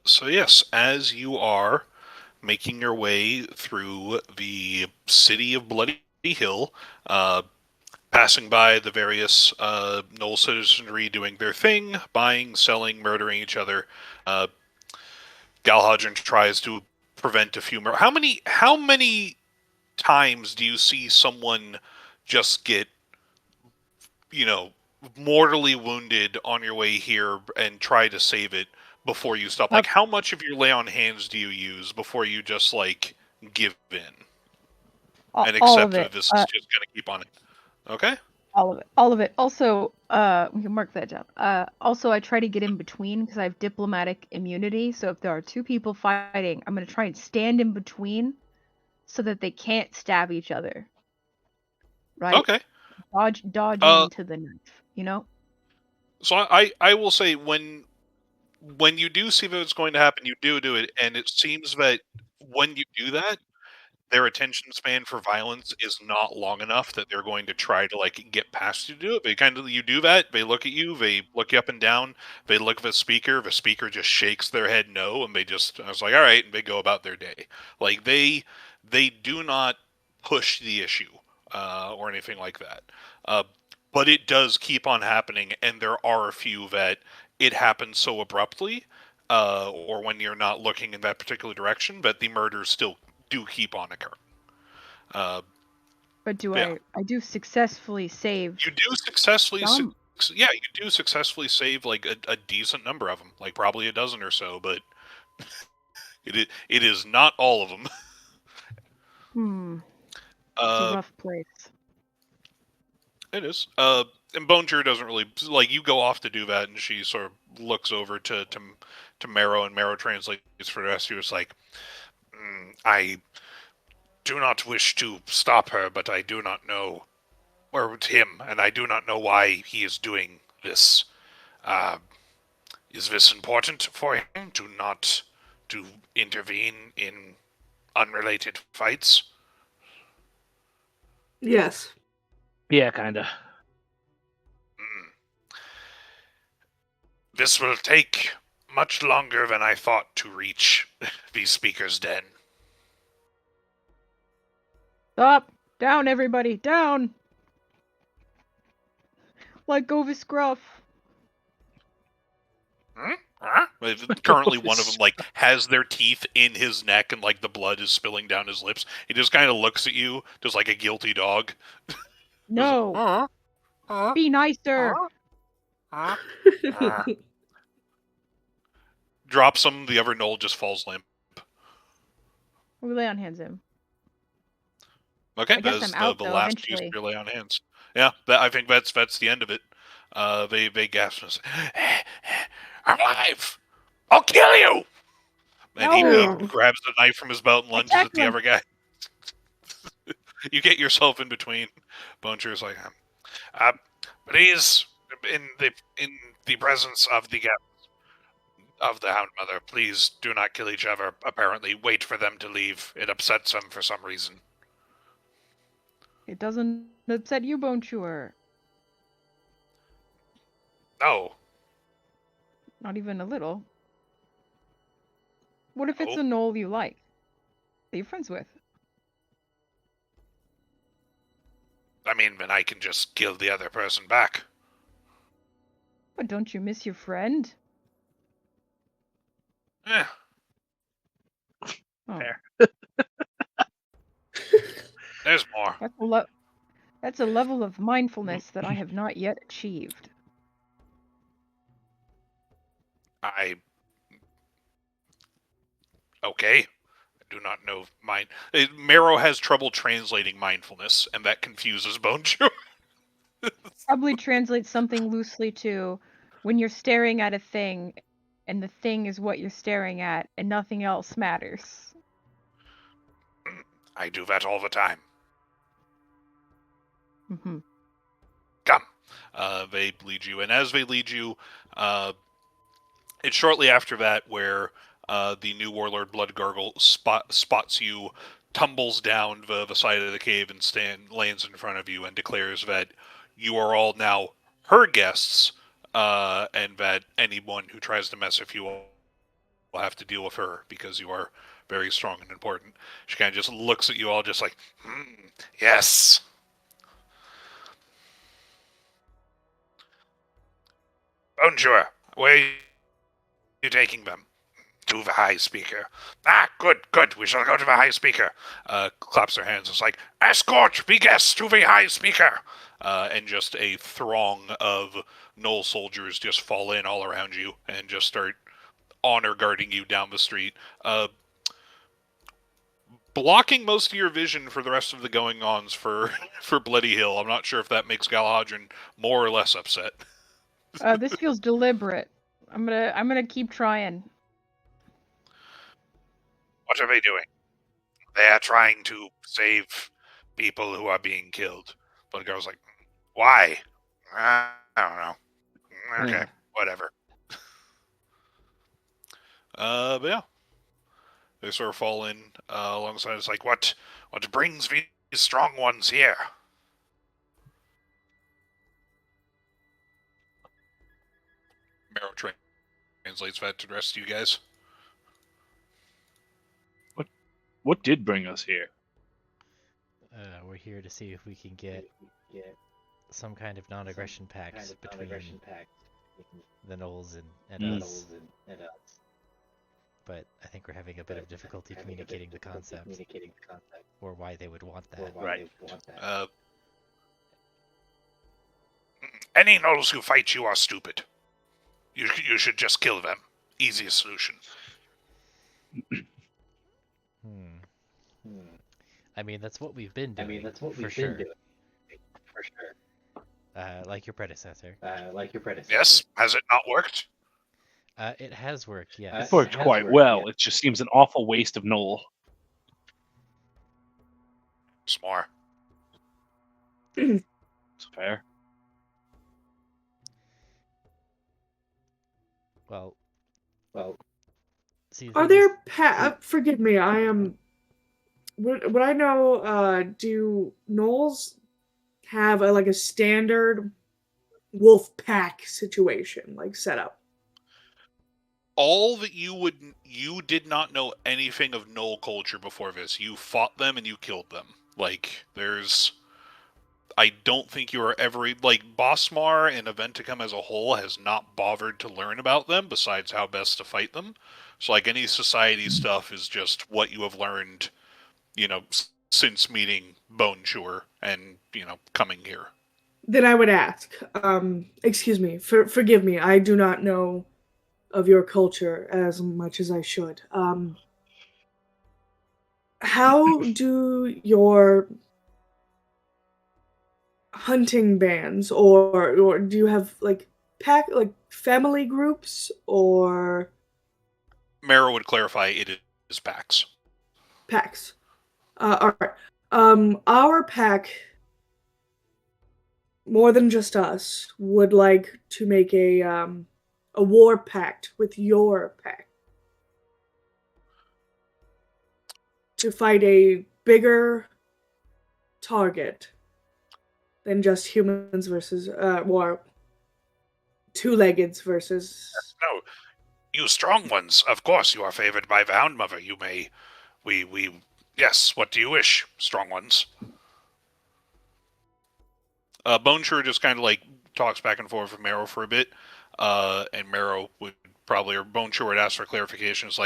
So yes, as you are making your way through the city of Bloody Hill, passing by the various Knoll citizenry doing their thing, buying, selling, murdering each other, Galhadron tries to prevent a few more. How many times do you see someone just get, you know, mortally wounded on your way here and try to save it before you stop? Like, how much of your lay on hands do you use before you just, like, give in and All of accept it. that this is just going to keep on it? Okay? All of it. All of it. Also, we can mark that down. Also, I try to get in between because I have diplomatic immunity. So if there are two people fighting, I'm going to try and stand in between so that they can't stab each other. Right? Okay. Dodging Uh, into the knife. You know? so I will say when you do see that it's going to happen, you do it, and it seems that when you do that, their attention span for violence is not long enough that they're going to try to like get past you to do it. They kind of you do that, they look at you, they look you up and down, they look at the speaker just shakes their head no, and I was like, all right, and they go about their day. Like they do not push the issue or anything like that. Uh, but it does keep on happening, and there are a few that it happens so abruptly, or when you're not looking in that particular direction, but the murders still do keep on occurring. Uh, But yeah, I do successfully save you do successfully, some. yeah, you do successfully save like a decent number of them, like probably a dozen or so, but it is not all of them. It's a Uh, rough place. it is. And Bonecher doesn't really like you go off to do that, and she sort of looks over to Marrow, and Marrow translates for the rest of you. It's like, I do not wish to stop her, but I do not know or him, and I do not know why he is doing this. Uh, is this important for him to intervene in unrelated fights? Yes. Yeah, kinda. This will take much longer than I thought to reach the speaker's den. Stop! Down, everybody! Down! Let go of his scruff. Huh? Currently, one of them like has their teeth in his neck, and like the blood is spilling down his lips. He just kind of looks at you, just like a guilty dog. No! Be nicer! Drops him. The other knoll just falls limp. We lay on hands him. Okay, I guess that's I'm out the though. last use of Eventually. your lay on hands. Yeah, I think that's the end of it. They gasp and say, "I'm alive! I'll kill you!" And he No! grabs the knife from his belt and lunges Attack at the him! other guy. You get yourself in between. Bonecher's like, please, in the presence of the Hound Mother, please do not kill each other. Apparently, wait for them to leave. It upsets them for some reason. It doesn't upset you, Bone Chewer. No. Not even a little. What if it's Oh. a knoll you like? That you're friends with? I mean, then I can just kill the other person back. But don't you miss your friend? Yeah. Oh. Fair. There's more. That's a level of mindfulness that I have not yet achieved. Okay. I do not know mind. Marrow has trouble translating mindfulness, and that confuses Bonechew. Probably translates something loosely to when you're staring at a thing and the thing is what you're staring at and nothing else matters. I do that all the time. Mm-hmm. Come. They lead you, and as they lead you, it's shortly after that where the new warlord Blood Gargle spots you, tumbles down the side of the cave, and lands in front of you, and declares that you are all now her guests, and that anyone who tries to mess with you have to deal with her because you are very strong and important. She kind of just looks at you all just like, yes. Bonjour. Where are you taking them? To the High Speaker. Ah, good. We shall go to the High Speaker. Claps her hands. It's like, escort the guests to the High Speaker. And just a throng of Knoll soldiers just fall in all around you and just start honor guarding you down the street. Blocking most of your vision for the rest of the going-ons for Bloody Hill. I'm not sure if that makes Galahadron more or less upset. This feels deliberate. I'm gonna keep trying. What are they doing? They are trying to save people who are being killed. But the girl's like, why? I don't know. Okay, whatever. But yeah. They sort of fall in alongside. It's like, what brings these strong ones here? Marrow translates that to the rest of you guys. What did bring us here? We're here to see if we can get some kind of non-aggression pact between the Knolls and us. But I think we're having a bit of difficulty communicating the concept, or why they would want that. Right. Any Knolls who fight you are stupid. You should just kill them. Easiest solution. I mean, that's what we've been doing. For sure. Like your predecessor. Yes? Has it not worked? It has worked, yes. It worked quite well. It just seems an awful waste of Knoll. It's more. It's fair. Well. See, are there forgive me, I am... Would I know, do Knolls have a standard wolf pack situation, set up? All that you did not know anything of Knoll culture before this. You fought them and you killed them. I don't think you are ever... Bosmar and Aventicuum as a whole has not bothered to learn about them, besides how best to fight them. So, any society stuff is just what you have learned, since meeting Bonjour and, coming here. Then I would ask, excuse me, forgive me, I do not know of your culture as much as I should. How do your hunting bands, or do you have pack family groups, or... Mara would clarify it is packs. Packs. Alright. Our pack, more than just us, would like to make a war pact with your pack. To fight a bigger target than just humans versus, or two-leggeds versus... No, you strong ones, of course you are favored by the Hound Mother. You may... Yes, what do you wish, strong ones? Boneshore just kind of talks back and forth with Marrow for a bit, and Marrow would probably, or Boneshore would ask for clarification. It's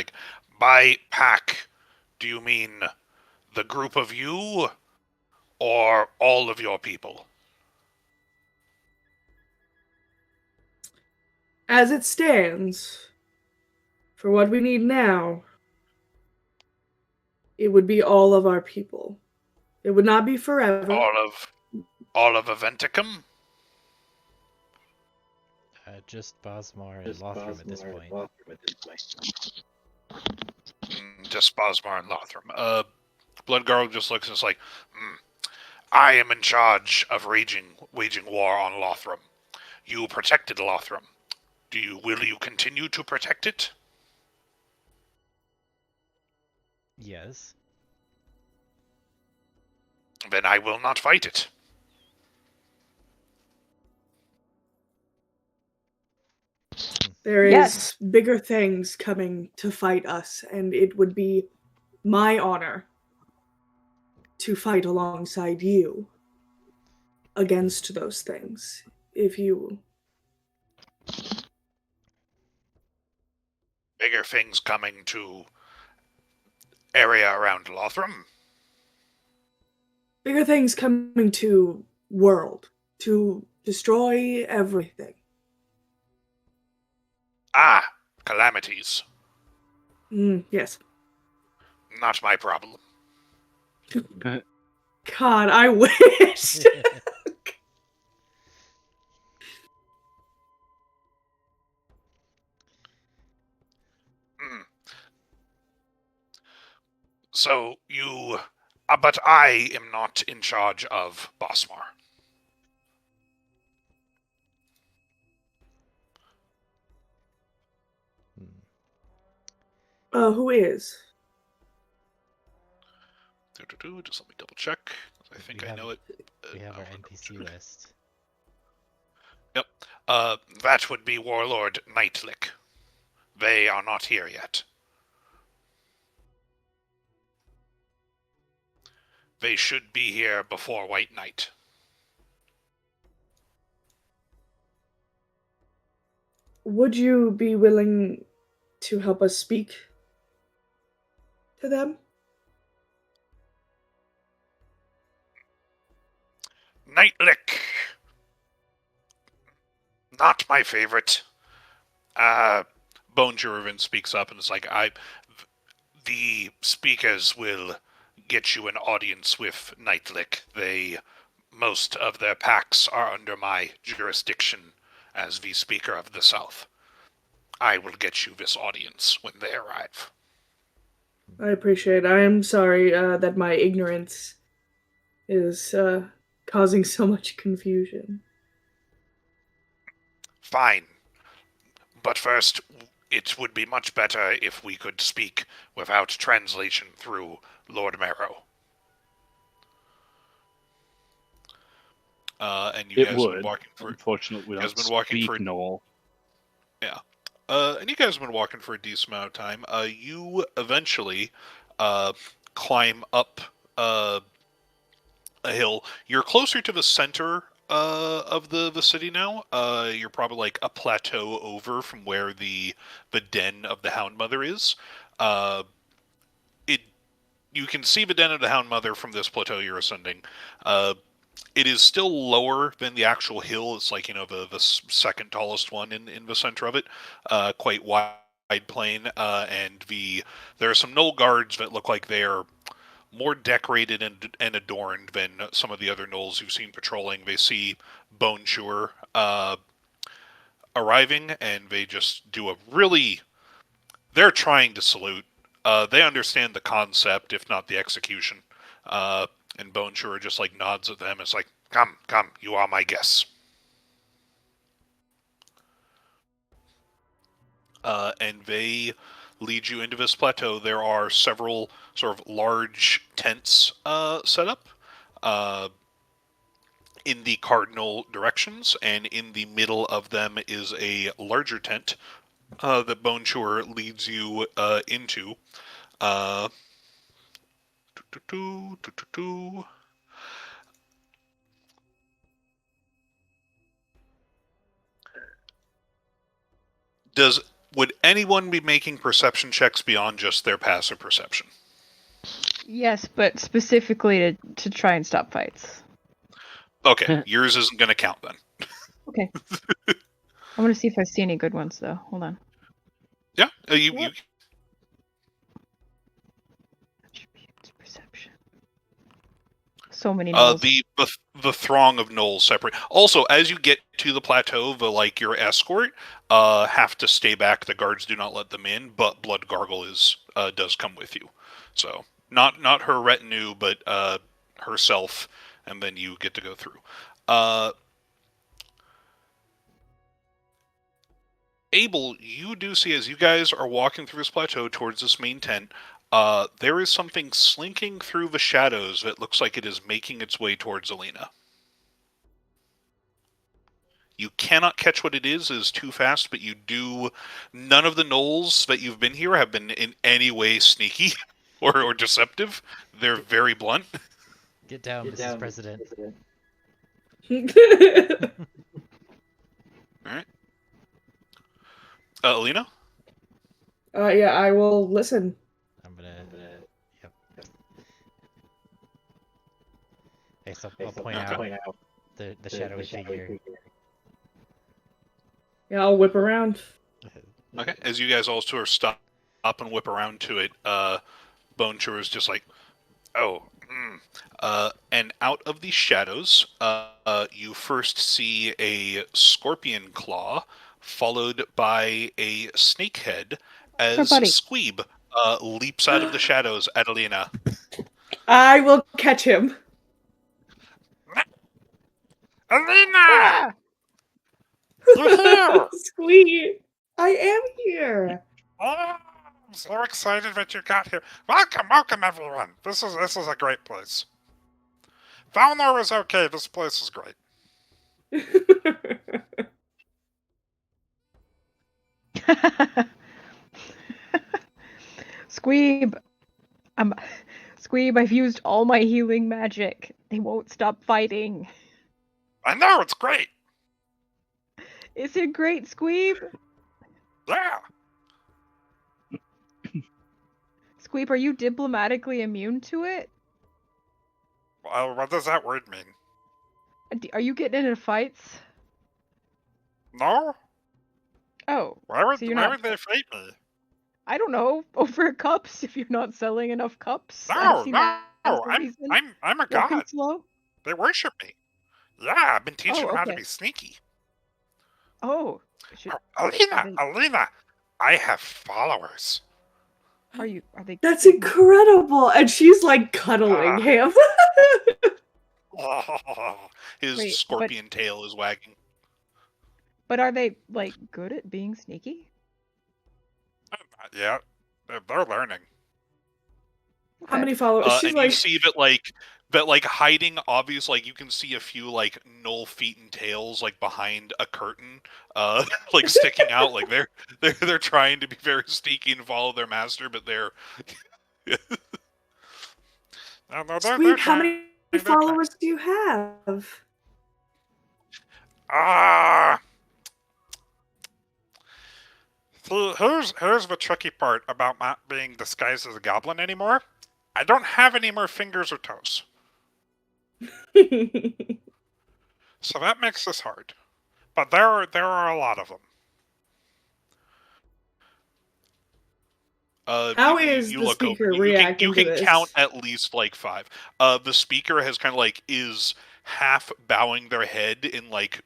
by pack, do you mean the group of you, or all of your people? As it stands, for what we need now, it would be all of our people. It would not be forever. All of Aventicuum? Just Bosmar and Lothram at this point. Just Bosmar and Lothram. Bloodguard just looks and is I am in charge of waging war on Lothram. You protected Lothram. Will you continue to protect it? Yes. Then I will not fight it. There is Yes. bigger things coming to fight us, and it would be my honor to fight alongside you against those things. If you... Bigger things coming to area around Lothram? Bigger things coming to world, to destroy everything. Ah, calamities. Yes. Not my problem. God, I wish. Mm. So you... but I am not in charge of Bosmar. Who is? Just let me double check. I think I know it. We have our NPC list. Yep. That would be Warlord Nightlick. They are not here yet. They should be here before White Night. Would you be willing to help us speak to them? Nightlick! Not my favorite. Bone Jurvin speaks up and is like, the speakers will get you an audience with Nightlick. Most of their packs are under my jurisdiction as the Speaker of the South. I will get you this audience when they arrive. I appreciate it. I am sorry that my ignorance is causing so much confusion. Fine. But first, it would be much better if we could speak without translation through Lord Marrow. And you It guys would. have been walking for... Unfortunately, we you guys don't been walking speak for... Noel. Yeah. And you guys have been walking for a decent amount of time. You eventually climb up a hill. You're closer to the center of the city now. You're probably like a plateau over from where the den of the Hound Mother is. You can see the den of the Hound Mother from this plateau you're ascending. It is still lower than the actual hill. It's like, the second tallest one in the center of it. Quite wide plain. And there are some knoll guards that look like they're more decorated and adorned than some of the other gnolls you've seen patrolling. They see Bone Chewer arriving, and they just do a really... They're trying to salute. They understand the concept, if not the execution. And Bone Chewer just like nods at them. It's like, come, you are my guests. And they lead you into this plateau. There are several sort of large tents set up in the cardinal directions, and in the middle of them is a larger tent that Bone Chewer leads you into. Would anyone be making perception checks beyond just their passive perception? Yes, but specifically to try and stop fights. Okay, yours isn't going to count then. Okay. I want to see if I see any good ones, though. Hold on. Yeah, you Attributes, perception. So many gnolls. The throng of gnolls separate. Also, as you get to the plateau, your escort have to stay back. The guards do not let them in, but Blood Gargle does come with you. So not her retinue, but herself, and then you get to go through. Abel, you do see, as you guys are walking through this plateau towards this main tent, there is something slinking through the shadows that looks like it is making its way towards Aelina. You cannot catch what it is too fast, but you do. None of the gnolls that you've been here have been in any way sneaky or deceptive. They're very blunt. Get down, Mrs. President. All right. Aelina? Yeah, I will listen. I'm gonna. Yep. Okay, so I'll point out the shadowy figure. Yeah, I'll whip around. Okay. As you guys all sort of stop and whip around to it, Bone Chewer is just like, oh. And out of the shadows, you first see a scorpion claw, followed by a snake head, as buddy. Squeeb leaps out of the shadows at Aelina. I will catch him. Aelina! Ah! You're here! Squeak! I am here. Oh, I'm so excited that you got here. Welcome everyone. This is a great place. Valnor is okay. This place is great. Squeeb, Squeeb, I've used all my healing magic. They won't stop fighting. I know, it's great. Is it great, Squeeb? Yeah. Squeeb, are you diplomatically immune to it? Well, what does that word mean? Are you getting into fights? No? Oh, Why would so you're not... they fight me? I don't know, over cups if you're not selling enough cups. No, I've no, I'm a Walking god. slow? They worship me. Yeah, I've been teaching them how to be sneaky. Oh. Aelina, I have followers. Are they... That's incredible. And she's like cuddling him. His scorpion tail is wagging. But are they, like, good at being sneaky? Yeah, they're learning. How many followers? She's and like... you see that hiding obvious, like you can see a few like gnoll feet and tails like behind a curtain, like sticking out. Like they're trying to be very sneaky and follow their master, but they're. Squeak, how many followers do you have? Here's the tricky part about not being disguised as a goblin anymore. I don't have any more fingers or toes. So that makes this hard. But there are a lot of them. How is the speaker reacting you to can this? count at least like 5. The speaker has kind of like is half bowing their head in like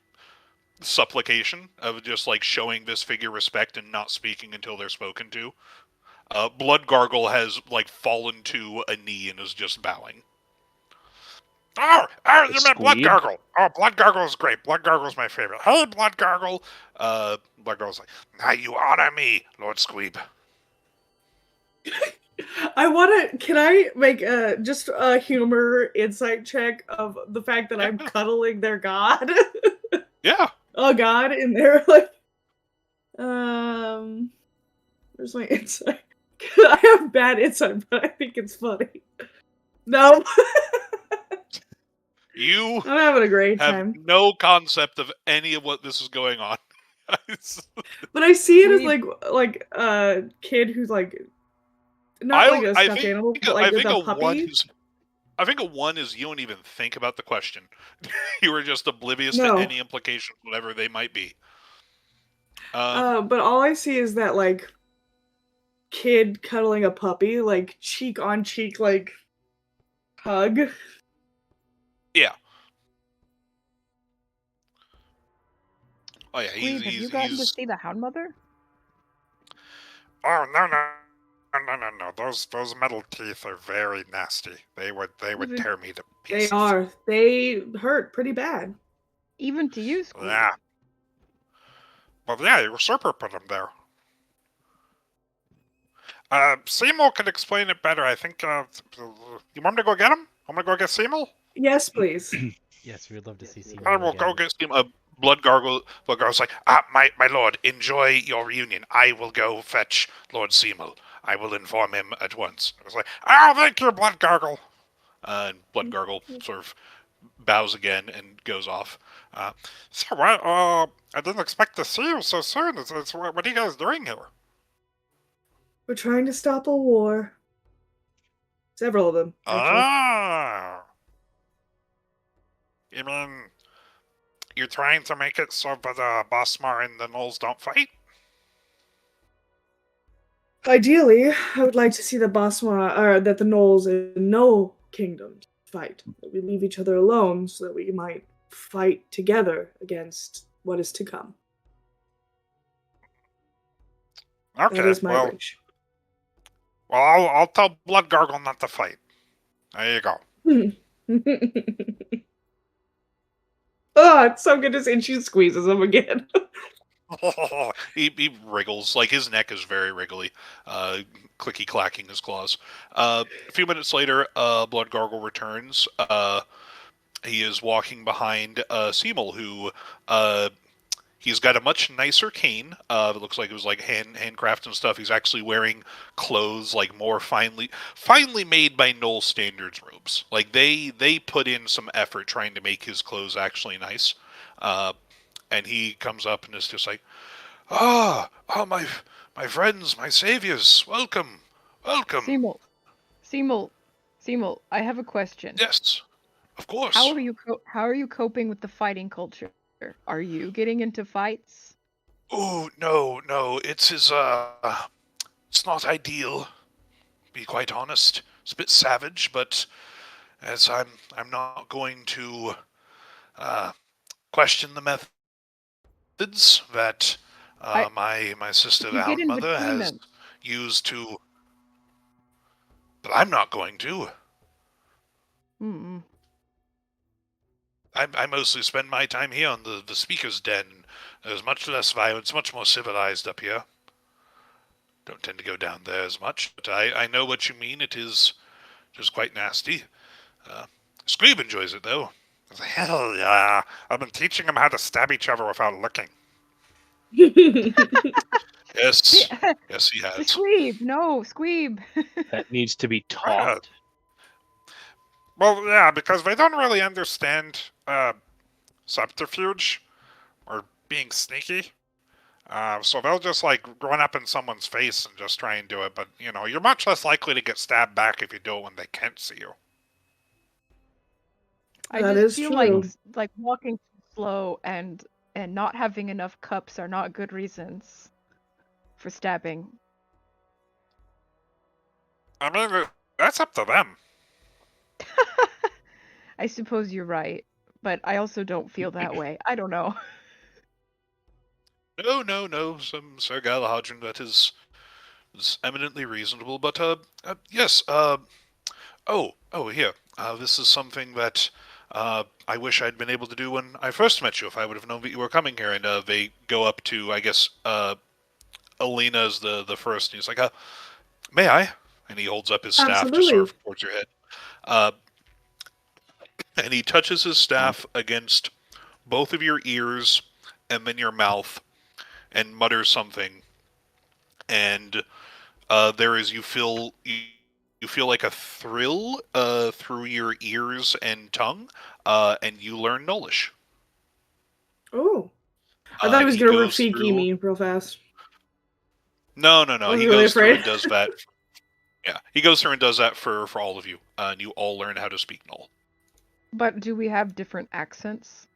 supplication of just like showing this figure respect and not speaking until they're spoken to. Blood Gargle has like fallen to a knee and is just bowing. Oh, you meant Blood Gargle. Oh, Blood Gargle is great. Blood Gargle is my favorite. Hey, Blood Gargle. Blood Gargle's like, now you honor me, Lord Squeeb. Can I make just a humor insight check of the fact that I'm cuddling their god? Yeah. Oh god, and they're like, where's my insight? I have bad insight, but I think it's funny. No. I'm having a great time. Have no concept of any of what this is going on. But I see it as like a kid who's like not like a stuffed animal, but like with a puppy. I think a 1 is you don't even think about the question. You were just oblivious to any implications, whatever they might be. But all I see is that like kid cuddling a puppy, like cheek on cheek, like hug. Yeah. Oh yeah, Squeeb, have you gotten to see the Hound Mother? Oh no! Those metal teeth are very nasty. They would tear me to pieces. They are. They hurt pretty bad. Even to you, Squeeb. Yeah. Well, yeah, your usurper put them there. Seymour can explain it better. I think. You want me to go get him? I'm gonna go get Seymour. Yes, please. Yes, we would love to see I Seymour will again. go get Seymour. Blood Gargle's like, my lord, enjoy your reunion. I will go fetch Lord Seymour. I will inform him at once. I was like, thank you, Blood Gargle. And Blood Gargle sort of bows again and goes off. So, I didn't expect to see you so soon. What are you guys doing here? We're trying to stop a war. Several of them, actually. You mean you're trying to make it so that Bosmar and the Gnolls don't fight? Ideally, I would like to see that the Gnolls in no kingdoms fight. That we leave each other alone so that we might fight together against what is to come. Okay, That is my wish. Well, I'll tell Blood Gargle not to fight. There you go. Oh, it's so good to see. And she squeezes him again. He wriggles. Like, his neck is very wriggly. Clicky clacking his claws. A few minutes later, Blood Gargle returns. He is walking behind Seymour, who he's got a much nicer cane. It looks like it was like handcrafted and stuff. He's actually wearing clothes like more finely made by Knoll standards robes. Like they put in some effort trying to make his clothes actually nice. And he comes up and is just like, my friends, my saviors, welcome. Seymour, I have a question. Yes, of course. How are you coping with the fighting culture? Are you getting into fights? Oh, no, it's it's not ideal, to be quite honest. It's a bit savage, but as I'm not going to question the methods that my sister You get in Mother between has them. used to. But I'm not going to. Mm-mm. I mostly spend my time here on the speaker's den. There's much less violence, much more civilized up here. Don't tend to go down there as much, but I know what you mean. It is just quite nasty. Squeeb enjoys it, though. Hell yeah. I've been teaching him how to stab each other without looking. Yes. Yes, he has. Squeeb! No, Squeeb! That needs to be taught. Well, yeah, because they don't really understand subterfuge or being sneaky. So they'll just, like, run up in someone's face and just try and do it. But, you're much less likely to get stabbed back if you do it when they can't see you. I That just is feel true. like walking too slow and not having enough cups are not good reasons for stabbing. I mean, that's up to them. I suppose you're right, but I also don't feel that way. I don't know. No, Sir Galahadron, that is eminently reasonable. But, yes, here. This is something that I wish I'd been able to do when I first met you, if I would have known that you were coming here. And they go up to, I guess, Aelina's the first, and he's like, may I? And he holds up his staff to sort of towards your head. And he touches his staff against both of your ears and then your mouth and mutters something. And there is, you feel like a thrill through your ears and tongue, and you learn Nullish. Oh. I thought he was going to Rafiki me real fast. No. He goes through and does that. Yeah, he goes through and does that for all of you, and you all learn how to speak Null. But do we have different accents?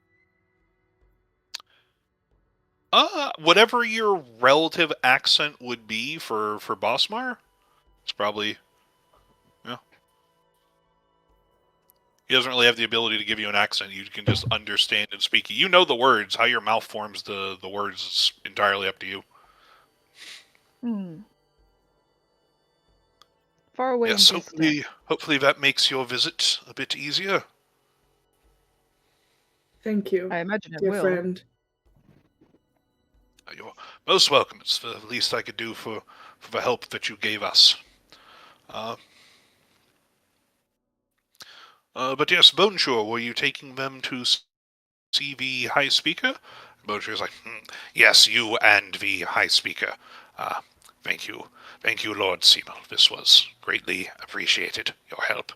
Whatever your relative accent would be for Bosmar, it's probably, he doesn't really have the ability to give you an accent. You can just understand and speak. You know the words. How your mouth forms the words is entirely up to you. Far away. Yes, hopefully that makes your visit a bit easier. Thank you. I imagine it dear will. Friend. You're most welcome. It's the least I could do for the help that you gave us. But yes, Bonjour, were you taking them to see the High Speaker? Bonjour's like, yes, you and the High Speaker. Thank you. Thank you, Lord Seymour. This was greatly appreciated, your help.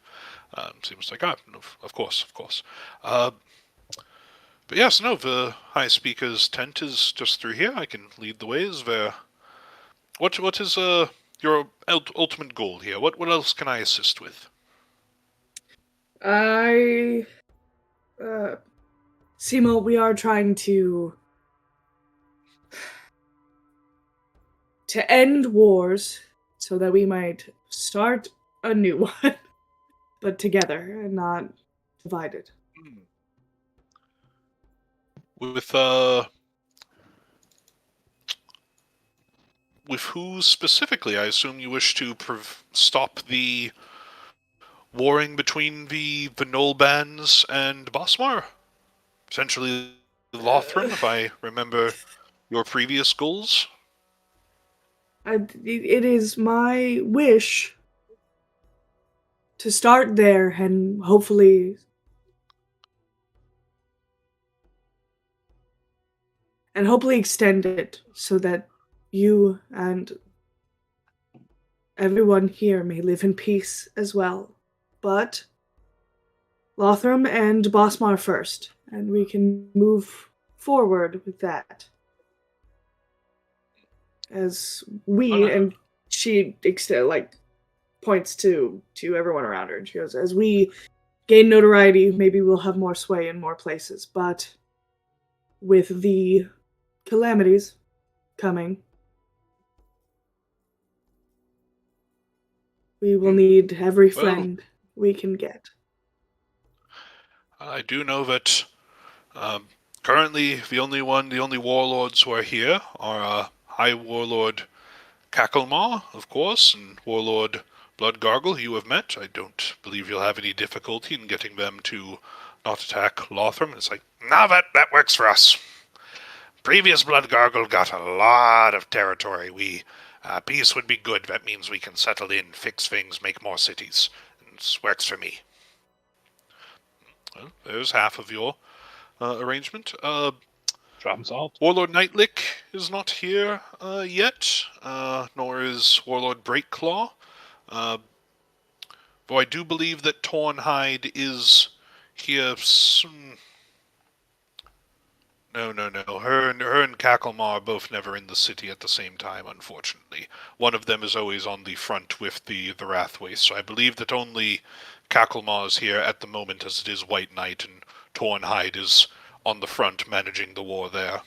Seems like, of course, of course. But yes, no, the High Speaker's tent is just through here. I can lead the way. Is there... What is your ultimate goal here? What else can I assist with? Simo, we are trying to end wars so that we might start a new one, but together and not divided. With who specifically? I assume you wish to stop the warring between the Knoll bands and Bosmar? Essentially Lothram, if I remember your previous goals? It is my wish to start there and hopefully extend it so that you and everyone here may live in peace as well. But Lothram and Bosmar first, and we can move forward with that. As we, and she points to everyone around her, and she goes, as we gain notoriety, maybe we'll have more sway in more places, but with the calamities coming, we will need every friend we can get. I do know that currently the only warlords who are here are High Warlord Cacklemar, of course, and Warlord Bloodgargle, who you have met. I don't believe you'll have any difficulty in getting them to not attack Lothram. It's like, no, that works for us. Previous Bloodgargle got a lot of territory. Peace would be good. That means we can settle in, fix things, make more cities. This works for me. Well, there's half of your arrangement. Problem solved. Warlord Nightlick is not here yet, nor is Warlord Breakclaw. Though I do believe that Tornhide is here. No. Her and Cacklemar are both never in the city at the same time, unfortunately. One of them is always on the front with the Wrathwaste, so I believe that only Cacklemar is here at the moment, as it is White Knight, and Tornhide is on the front managing the war there.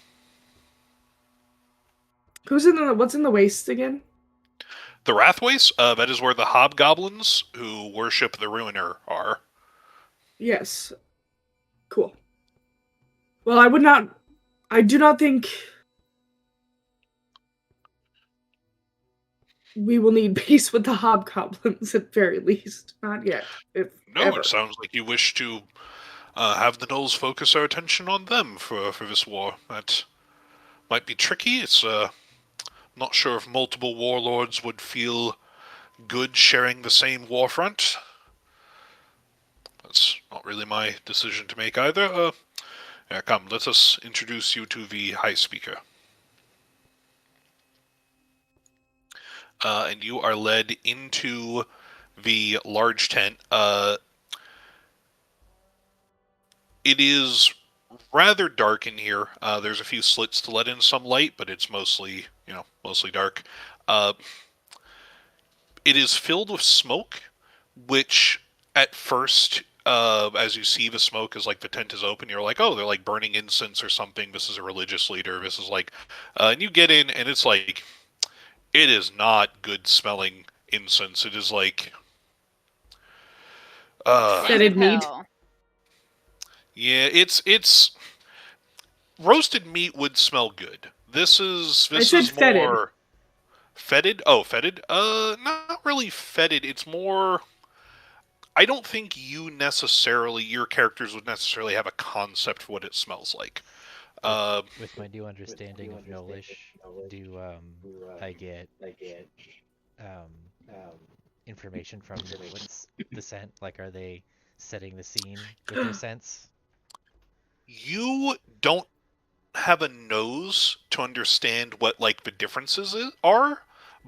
What's in the waste again? The Wrathwaste, that is where the hobgoblins who worship the Ruiner are. Yes. Cool. Well, I do not think we will need peace with the hobgoblins at very least. Not yet. Ever. It sounds like you wish to have the Knolls focus our attention on them for this war. That might be tricky. It's not sure if multiple warlords would feel good sharing the same war front. That's not really my decision to make either. Come, let us introduce you to the High Speaker. And you are led into the large tent. It is rather dark in here. There's a few slits to let in some light, but it's mostly dark. It is filled with smoke, which at first, as you see the smoke as like the tent is open, you're like, oh, they're like burning incense or something. This is a religious leader. This is like, and you get in and it's like, it is not good smelling incense. It is like, fetid meat. Yeah, it's roasted meat would smell good. This is more fetid. Oh, fetid. Not really fetid. It's more. I don't think your characters would necessarily have a concept for what it smells like. With my new understanding of Knowlish, do I get information from what's the scent? Like, are they setting the scene with their sense? You don't have a nose to understand what like the differences are,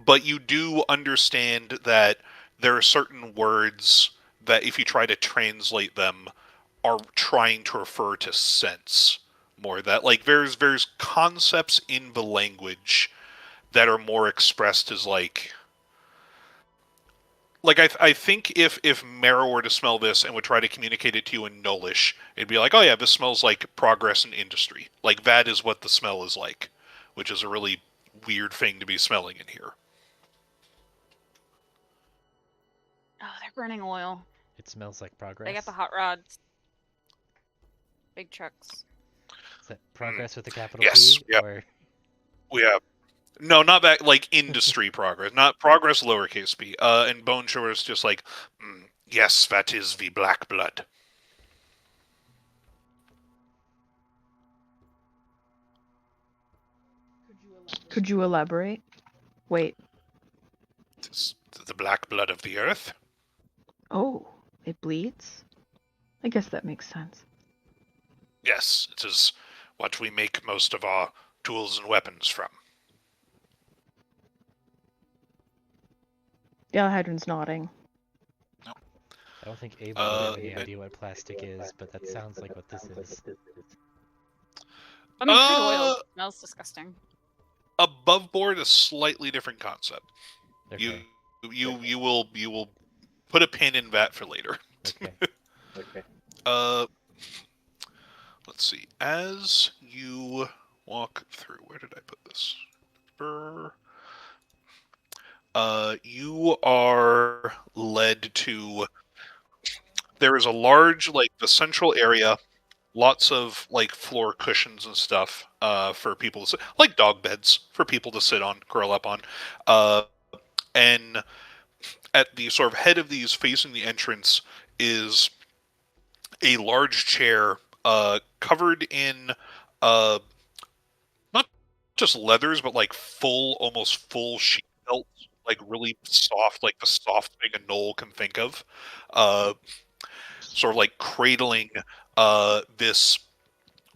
but you do understand that there are certain words that if you try to translate them are trying to refer to sense more. That like there's concepts in the language that are more expressed as like I think if Mara were to smell this and would try to communicate it to you in Nolish, it'd be like, oh yeah, this smells like progress in industry. Like that is what the smell is like, which is a really weird thing to be smelling in here. Oh, they're burning oil. It smells like progress. They got the hot rods. Big trucks. Is that progress with a capital Yes, P? yep. Or We have no, not that like industry progress, not progress lowercase p. And Bone Shore is just like, yes, that is the black blood. Could you elaborate? Wait. It's the black blood of the earth. Oh, it bleeds? I guess that makes sense. Yes, it is what we make most of our tools and weapons from. The Alhydron's nodding. I don't think Abe would have any idea what plastic is, but that sounds like what this is. I mean, crude oil smells disgusting. Above board, a slightly different concept. Okay. You will put a pin in that for later. Okay. Let's see. As you walk through, where did I put this? You are led to. There is a large, like the central area, lots of like floor cushions and stuff for people to sit, like dog beds for people to sit on, curl up on, and at the sort of head of these, facing the entrance, is a large chair covered in not just leathers, but like almost full sheet felt, like really soft, like the soft thing a knoll can think of. Sort of like cradling this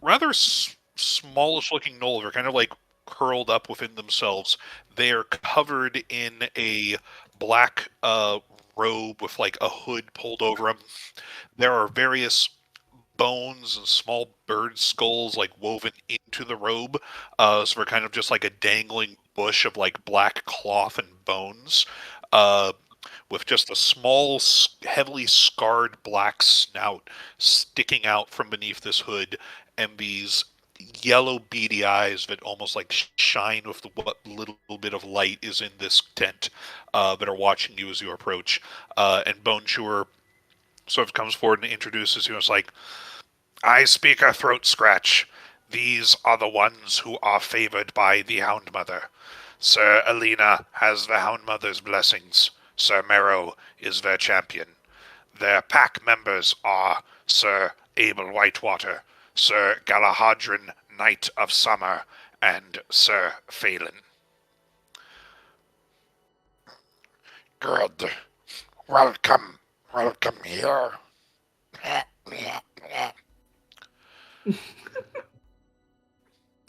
rather smallish looking knoll. They're kind of like curled up within themselves. They are covered in a black robe with like a hood pulled over them. There are various bones and small bird skulls like woven into the robe. So they're kind of just like a dangling bush of like black cloth and bones. With just a small, heavily scarred black snout sticking out from beneath this hood, and these yellow beady eyes that almost like shine with what little bit of light is in this tent that are watching you as you approach. And Bone Chewer sort of comes forward and introduces you. It's like, High Speaker Throatscratch. These are the ones who are favored by the Hound Mother. Sir Aelina has the Hound Mother's blessings. Sir Merrow is their champion. Their pack members are Sir Abel Whitewater, Sir Galahadrin, Knight of Summer, and Sir Phelan. Good. Welcome here.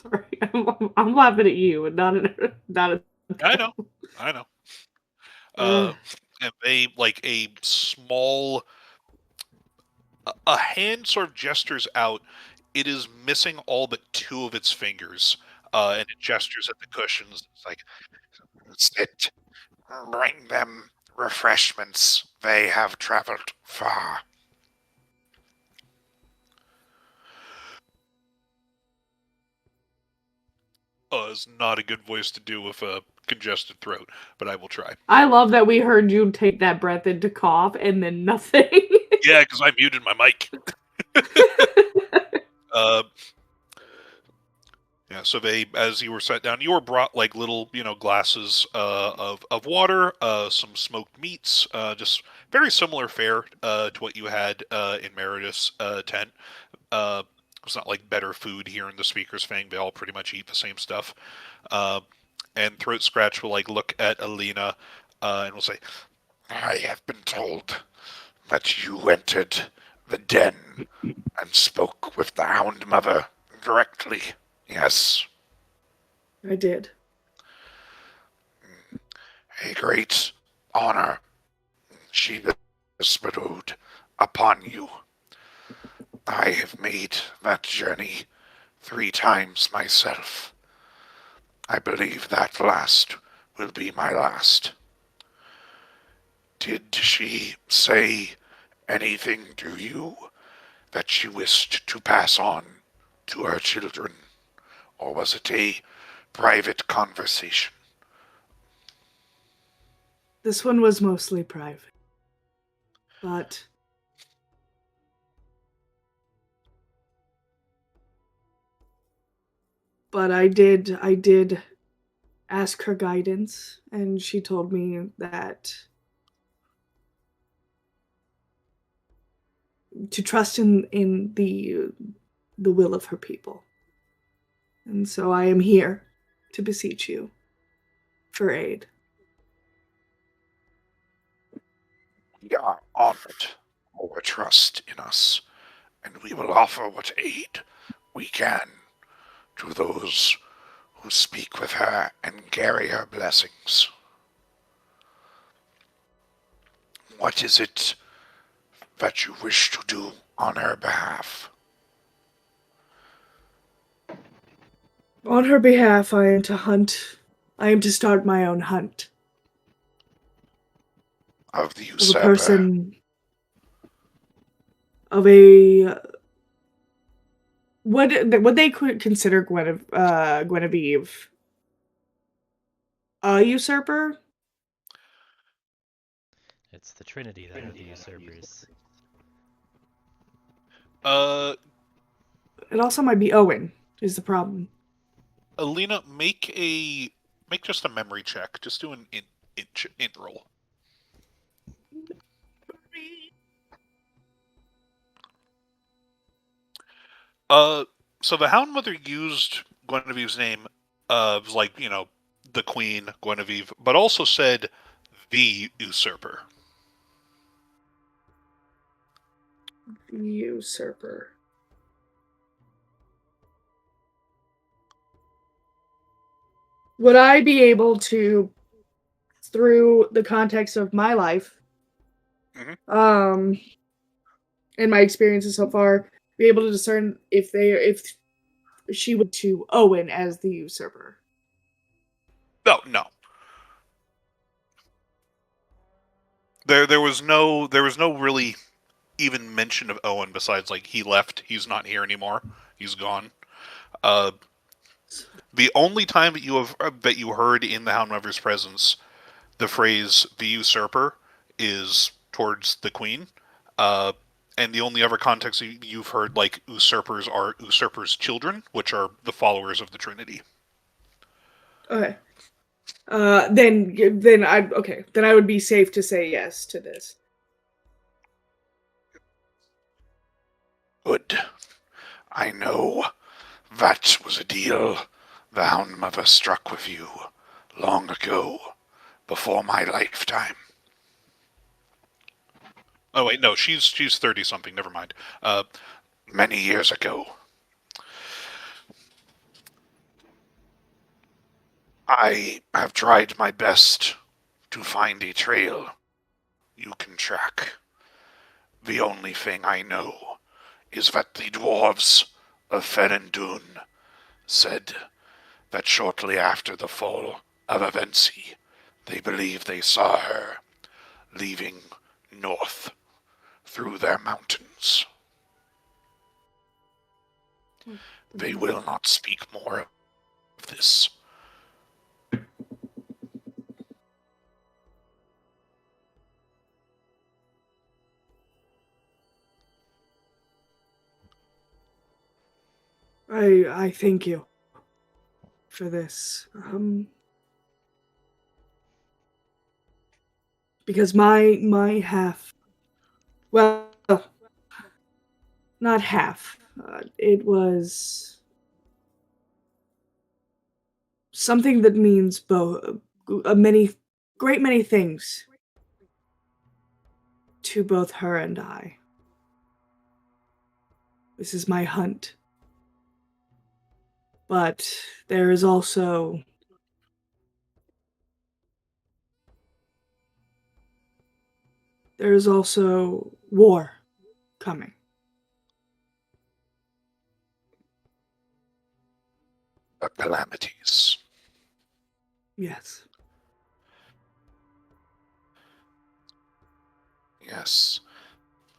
Sorry, I'm laughing at you, and not at. I know. And they like a small, a hand sort of gestures out. It is missing all but two of its fingers, and it gestures at the cushions. It's like, sit, bring them refreshments. They have traveled far. It's not a good voice to do with a congested throat, but I will try. I love that we heard you take that breath in to cough and then nothing. Yeah, because I muted my mic. Yeah, so they, as you were sat down, you were brought like little, glasses of water, some smoked meats, just very similar fare to what you had in Meredith's tent. It's not like better food here in the Speaker's Fang. They all pretty much eat the same stuff. And Throatscratch will like look at Aelina and will say, I have been told that you entered the den and spoke with the Hound Mother directly. Yes. I did. A great honor she bestowed upon you. I have made that journey 3 times myself. I believe that last will be my last. Did she say anything to you that she wished to pass on to her children, or was it a private conversation? This one was mostly private. But I did ask her guidance, and she told me that to trust in the will of her people. And so I am here to beseech you for aid. We are honored for her trust in us, and we will offer what aid we can to those who speak with her and carry her blessings. What is it that you wish to do on her behalf? On her behalf, I am to hunt. I am to start my own hunt. Of the Of a usurper? person. Of a. Would they consider Guinevere a usurper? It's the Trinity that are the usurpers. It also might be Owen, is the problem. Aelina, make just a memory check. Just do an int roll. So the Hound Mother used Guinevere's name of, like, the Queen, Guinevere, but also said the usurper. Usurper. Would I be able to, through the context of my life, and my experiences so far, be able to discern if she would to Owen as the usurper? No. There was no really even mention of Owen besides, like, he left, he's not here anymore, he's gone. The only time that you heard in the Hound Mother's presence the phrase "the usurper" is towards the Queen, and the only other context you've heard, like, usurpers are usurpers' children, which are the followers of the Trinity. Okay. Then I would be safe to say yes to this. Good. I know that was a deal the Hound Mother struck with you long ago, before my lifetime. Oh wait, no, she's 30-something. Never mind. Many years ago. I have tried my best to find a trail you can track. The only thing I know is that the dwarves of Ferendun said that shortly after the fall of Avency, they believe they saw her leaving north through their mountains. They will not speak more of this. I thank you for this. Because my half, well, not half. It was something that means great many things to both her and I. This is my hunt. But there is also war coming. The calamities. Yes. Yes.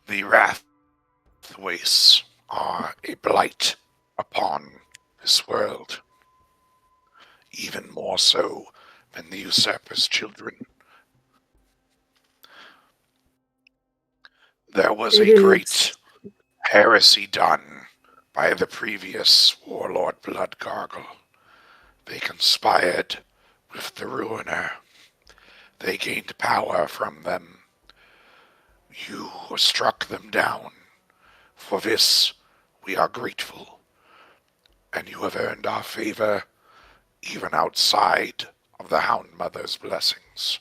The Wrathways are a blight upon this world. Even more so than the usurper's children. There was a great heresy done by the previous warlord Blood Gargle. They conspired with the Ruiner. They gained power from them. You struck them down. For this, we are grateful. And you have earned our favor, even outside of the Hound Mother's blessings.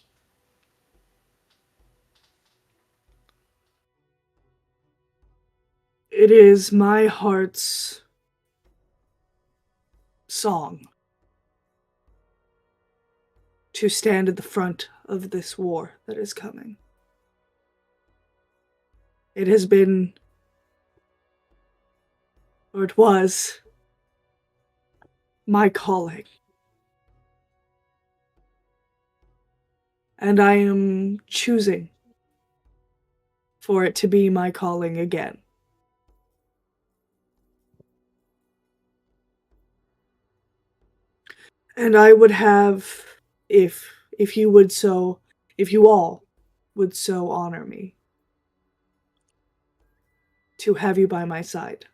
It is my heart's song to stand at the front of this war that is coming. It has been, or it was, my calling. And I am choosing for it to be my calling again. And I would have, if you all would so honor me, to have you by my side.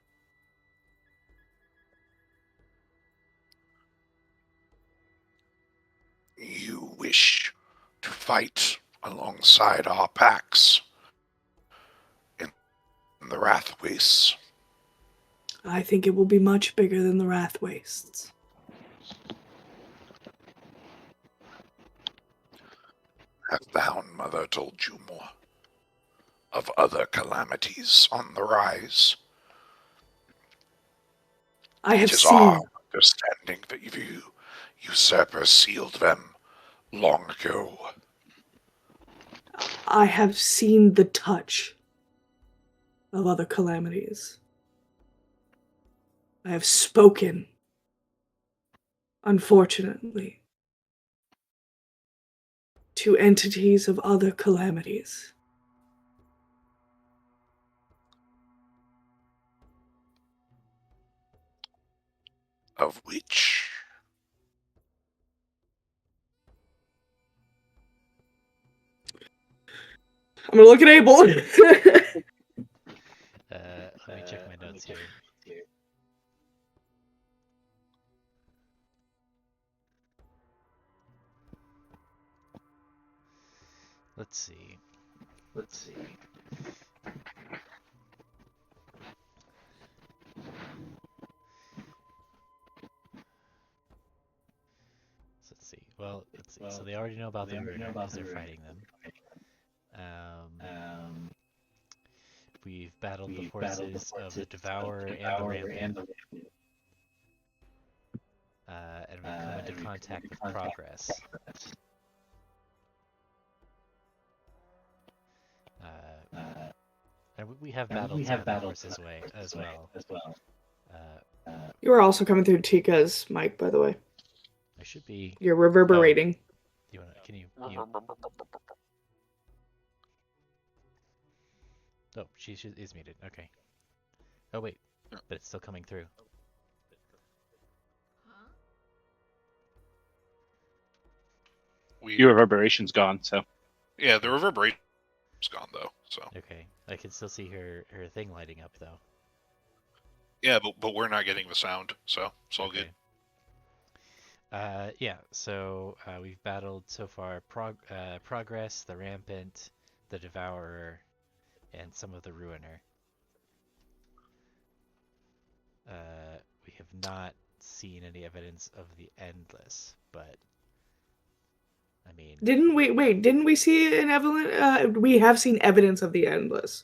You wish to fight alongside our packs in the Wrathwastes. I think it will be much bigger than the Wrathwastes. Has the Hound Mother told you more of other calamities on the rise? I have It is seen. our understanding that you usurper sealed them long ago. I have seen the touch of other calamities. I have spoken, unfortunately, to entities of other calamities. Of which? I'm gonna look at Abel. Let me check my notes here. Let's see. So let's see. Well, let's see. So they already know about the Ruiner because they're fighting them. We've battled the forces of the Devourer and the Rampant. And we've come into contact with Progress. And we have battled some other forces as well. You are also coming through Tika's mic, by the way. I should be. You're reverberating. Can you mute? Oh, she is muted. Okay. Oh wait, but it's still coming through. Your reverberation's gone, so. Yeah, the reverberation's gone though. So Okay, I can still see her thing lighting up though. yeah, but we're not getting the sound, so it's all Okay. good. Yeah, so we've battled so far Progress, the Rampant, the Devourer, and some of the Ruiner. We have not seen any evidence of the Endless, but I mean, Didn't we see an evidence? We have seen evidence of the endless.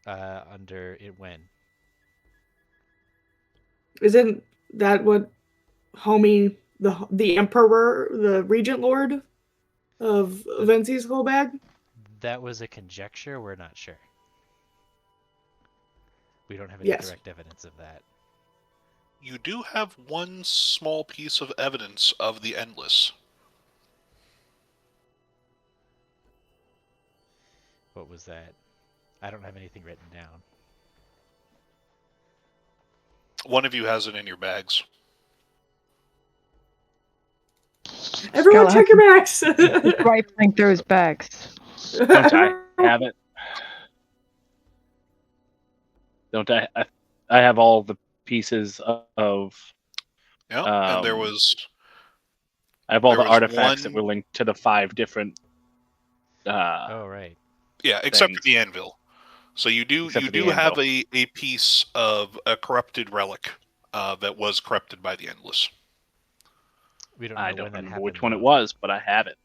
under it when? Isn't that what homie the emperor, the regent lord of Avenci's whole bag? That was a conjecture. We're not sure. We don't have any Yes. direct evidence of that. You do have one small piece of evidence of the Endless. What was that? I don't have anything written down. One of you has it in your bags. Everyone, check your bags. Rifling through his bags. Don't I have it? Don't I? I have all the pieces of. Yeah, and there was. I have all there the was artifacts that one- were linked to the 5 different. Oh, right. Yeah, except for things. the anvil. So you do Except for the have anvil. a piece of a corrupted relic that was corrupted by the Endless. We don't know I when don't that remember happened. which one it though. was, but I have it.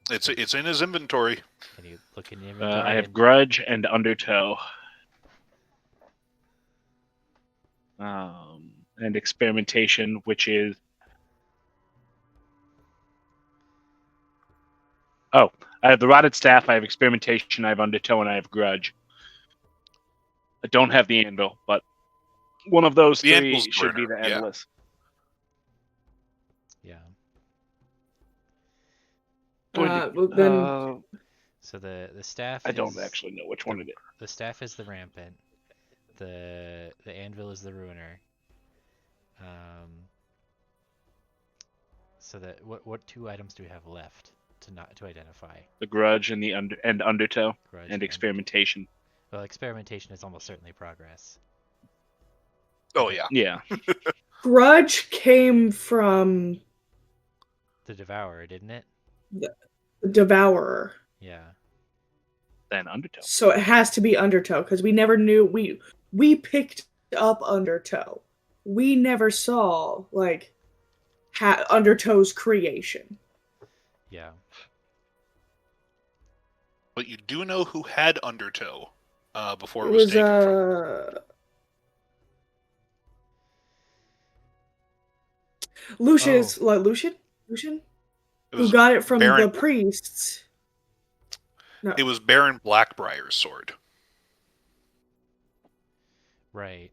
It's in his inventory. Can you look in the inventory? I have and- Grudge and Undertow. And Experimentation, which is. Oh, I have the Rotted Staff, I have Experimentation, I have Undertow, and I have Grudge. I don't have the Anvil, but one of those The 3 Anvil's should be burner, the yeah. Endless. Yeah. Well, then So the staff. I don't is- actually know which one it is. The staff is the rampant. The anvil is the ruiner. So that what 2 items do we have left to identify? The Grudge and the Undertow Grudge and Experimentation. Well, experimentation is almost certainly progress. Oh yeah. Yeah. Grudge came from The devourer, didn't it? the Devourer, Yeah. Then Undertow. so it has to be Undertow because we never knew. We picked up Undertow. We never saw Undertow's creation. Yeah. But you do know who had Undertow before It it was was taken from. Lucius, Oh. Lucian, It was who got it from Baron- the priests. No, It was Baron Blackbriar's sword. Right.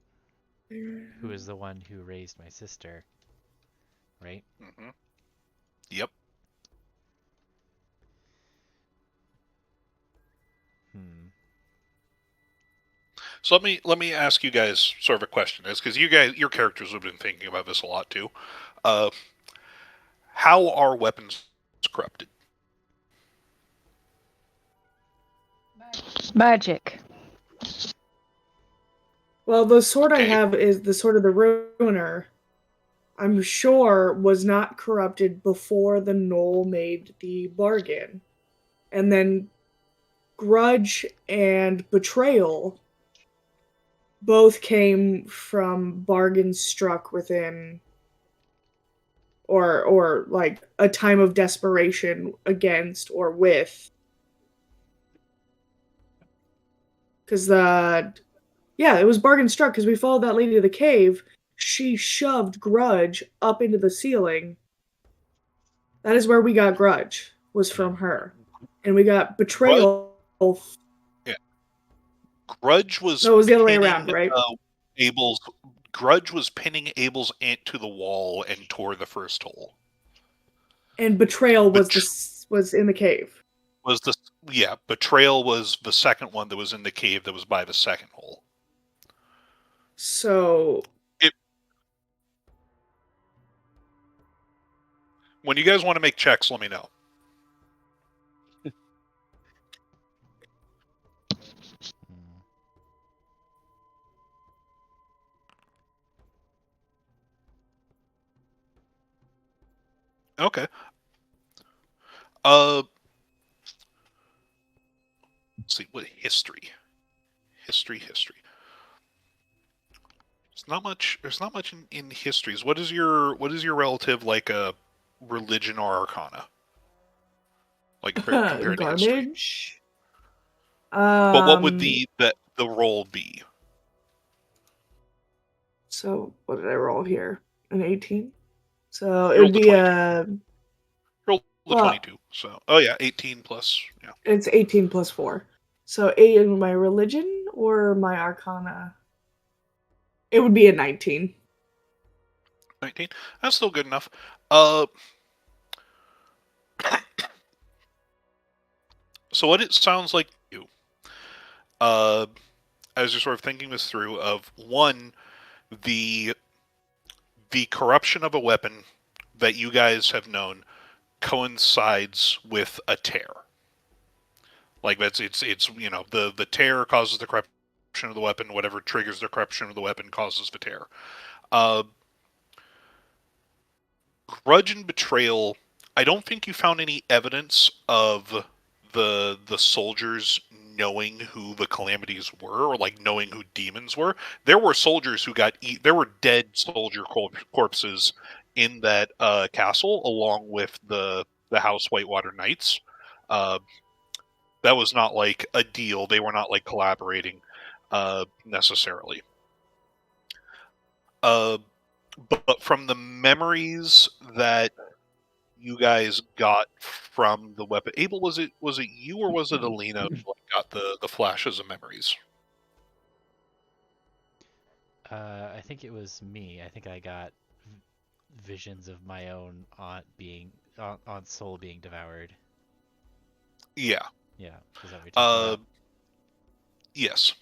Who is the one who raised my sister? Right. Mm-hmm. Yep. So let me ask you guys sort of a question, because your characters have been thinking about this a lot too. How are weapons corrupted? Magic. Well, the sword I Okay. have is the sword of the Ruiner. I'm sure was not corrupted before the Knoll made the bargain. And then Grudge and Betrayal both came from bargains struck within or like a time of desperation against or with. Because it was bargain struck because we followed that lady to the cave. She shoved Grudge up into the ceiling. That is where we got Grudge, was from her. And we got Betrayal. Grudge was. No, it was the other way pinning, around, right? Grudge was pinning Abel's aunt to the wall and tore the first hole. And Betrayal was in the cave. Betrayal was the second one that was in the cave that was by the second hole. So When you guys want to make checks, let me know. Okay. Let's see, what history? History. There's not much in histories. What is your relative like a religion or arcana? like compared to history. Garbage. But what would the roll be? So what did I roll here? An 18. So it You would rolled a be 22. a. Roll the Well, 22. So, oh yeah, 18 plus. Yeah. It's 18 plus 4. So 8 in my religion or my arcana? It would be a 19. 19. That's still good enough. So what it sounds like to you, as you're sort of thinking this through, of one, the corruption of a weapon that you guys have known coincides with a tear. Like it's the tear causes the corruption of the weapon. Whatever triggers the corruption of the weapon causes the tear. Grudge and betrayal. I don't think you found any evidence of the soldiers knowing who the calamities were, or like knowing who demons were. There were soldiers who got there were dead soldier corpses in that castle, along with the House Whitewater Knights. That was not like a deal. They were not like collaborating necessarily. But from the memories that you guys got from the weapon, Abel, was it you or was it Aelina who got the flashes of memories? I think it was me. I think I got visions of my own aunt soul being devoured. Yeah. Yeah, is that what you're talking about? Yes.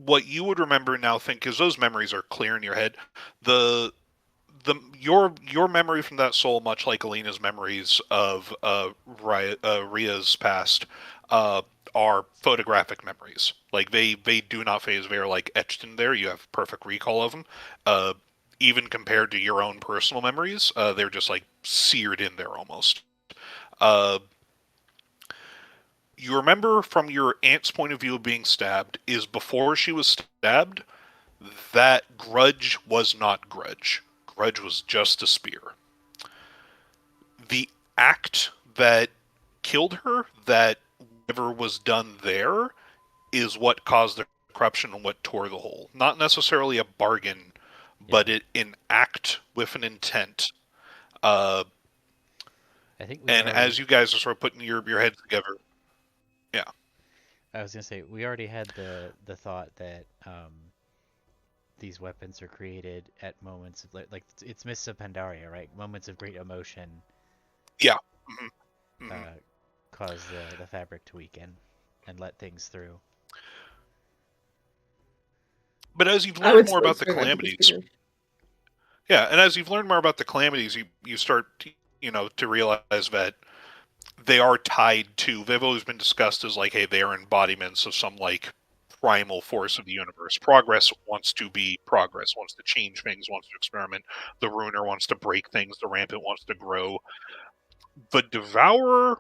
What you would remember now, think, because those memories are clear in your head. Your memory from that soul, much like Aelina's memories of Ria's past, are photographic memories. Like they do not phase. They're like etched in there. You have perfect recall of them. Even compared to your own personal memories, they're just like seared in there almost. You remember from your aunt's point of view of being stabbed is before she was stabbed, that grudge was not grudge. Grudge was just a spear. The act that killed her, that whatever was done there, is what caused the corruption and what tore the hole. Not necessarily a bargain, but an act with an intent. I think as you guys are sort of putting your heads together, yeah. I was gonna say we already had the thought that these weapons are created at moments of like it's Mists of Pandaria, right? Moments of great emotion. Yeah. Mm-hmm. Mm-hmm. Cause the fabric to weaken and let things through. But as you've learned more about the calamities, and as you've learned more about the calamities, you start to realize that they are tied to. They've always been discussed as like, hey, they are embodiments of some like primal force of the universe. Progress wants to be progress, wants to change things, wants to experiment. The Ruiner wants to break things. The Rampant wants to grow. The Devourer,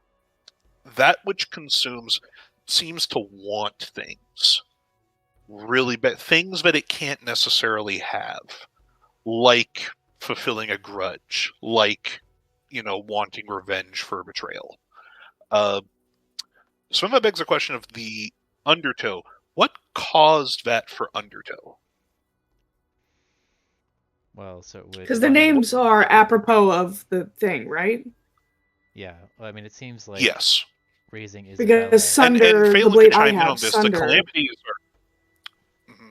that which consumes, seems to want things. Really bad things that it can't necessarily have. Like fulfilling a grudge. Like, wanting revenge for betrayal. So that begs the question of the Undertow. What caused that for Undertow? Well, so it would. Because the names are apropos of the thing, right? Yeah. Well, I mean, it seems like yes. Raising Isabella. Because Sunder, and the blade to chime I in have, on this, Sunder. the calamities are. Mm-hmm.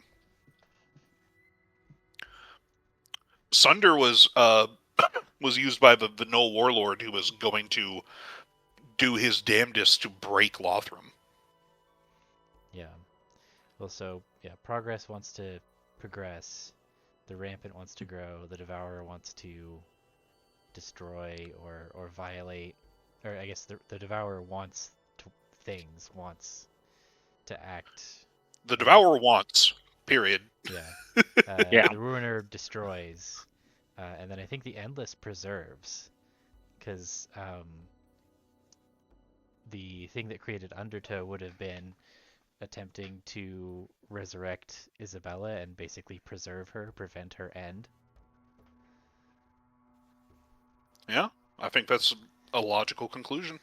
Sunder was used by the Null Warlord who was going to do his damnedest to break Lothram. Yeah. Well, so Progress wants to progress. The Rampant wants to grow. The Devourer wants to destroy or violate. Or I guess the Devourer wants wants to act. The Devourer wants. Period. Yeah. Yeah. The Ruiner destroys. And then I think the Endless preserves. Because the thing that created Undertow would have been attempting to resurrect Isabella and basically preserve her, prevent her end. Yeah, I think that's a logical conclusion.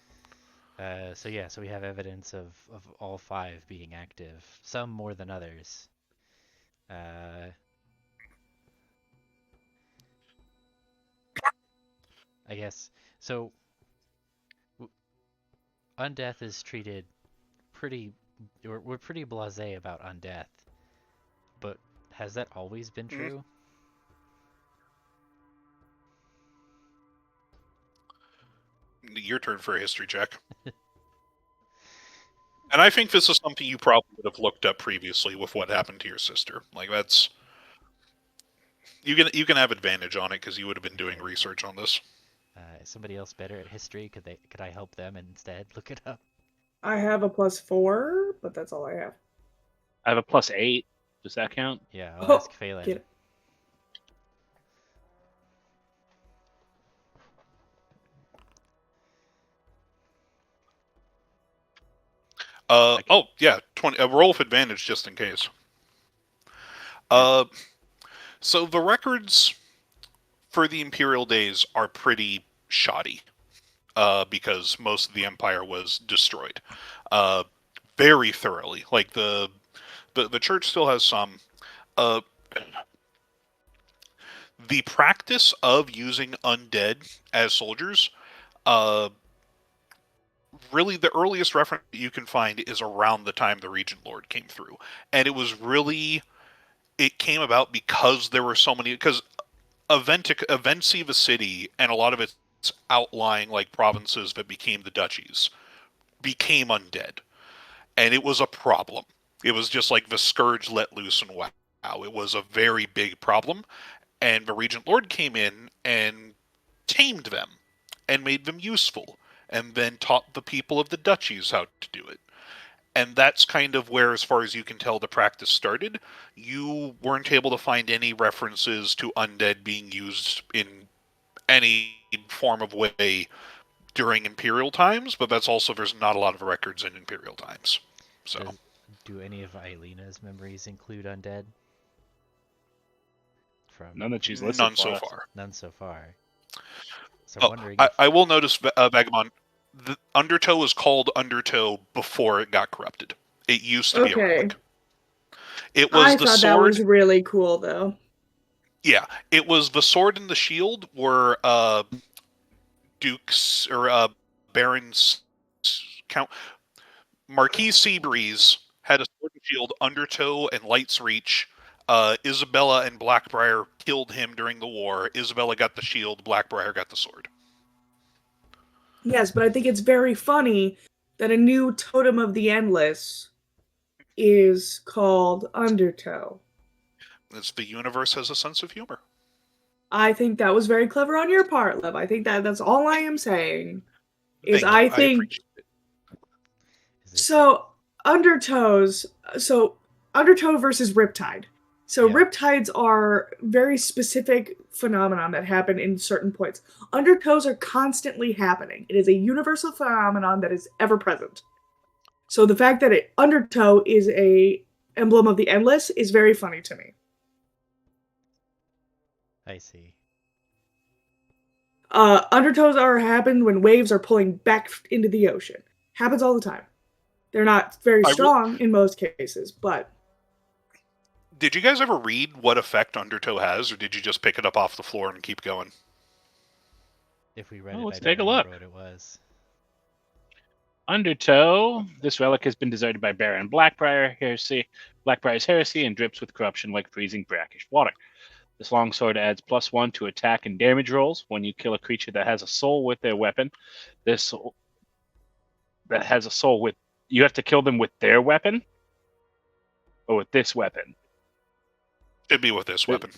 So we have evidence of all 5 being active, some more than others. I guess so. Undeath is treated pretty. We're pretty blasé about undeath, but has that always been true? Your turn for a history check. And I think this is something you probably would have looked up previously with what happened to your sister. Like that's you can have advantage on it because you would have been doing research on this. Is somebody else better at history? Could I help them instead look it up? I have a +4, but that's all I have. I have a +8. Does that count? Yeah, I'll ask Phelan. Get it. Oh yeah, 20. Roll with advantage just in case. So the records for the Imperial days are pretty shoddy, because most of the Empire was destroyed, very thoroughly. Like the Church still has some. The practice of using undead as soldiers, really the earliest reference you can find is around the time the Regent Lord came through, and it came about because there were so many. Because Avencia City and a lot of its outlying like provinces that became the duchies became undead, and it was a problem. It was just like the scourge let loose and wow, it was a very big problem. And the Regent Lord came in and tamed them and made them useful, and then taught the people of the duchies how to do it. And that's kind of where, as far as you can tell, the practice started. You weren't able to find any references to undead being used in any form of way during Imperial times, but that's also, there's not a lot of records in Imperial times. So, do any of Aelina's memories include undead? None that she's listed. None so far. None so far. So I'm wondering. I will notice, Vagabond, the Undertow was called Undertow before it got corrupted. It used to be a relic. It was I the thought sword. that was really cool, though. Yeah, it was the sword and the shield were dukes or barons. Count Marquis Seabreeze had a sword and shield. Undertow and Light's Reach. Isabella and Blackbriar killed him during the war. Isabella got the shield. Blackbriar got the sword. Yes, but I think it's very funny that a new Totem of the Endless is called Undertow. The universe has a sense of humor. I think that was very clever on your part, Lev. I think that's all I am saying. Is Thank I you. think appreciate it. so. Undertow versus Riptide. So Yeah. Riptides are very specific phenomenon that happen in certain points. Undertows are constantly happening. It is a universal phenomenon that is ever present. So the fact that Undertow is a emblem of the endless is very funny to me. I see. Undertows happen when waves are pulling back into the ocean. Happens all the time. They're not very strong in most cases, but... Did you guys ever read what effect Undertow has, or did you just pick it up off the floor and keep going? If we read let's I take don't a look. remember what it was. Undertow. This relic has been deserted by Baron Blackbriar's heresy and drips with corruption like freezing brackish water. This longsword adds +1 to attack and damage rolls when you kill a creature that has a soul with their weapon. You have to kill them with their weapon? Or with this weapon? Should be with this weapon.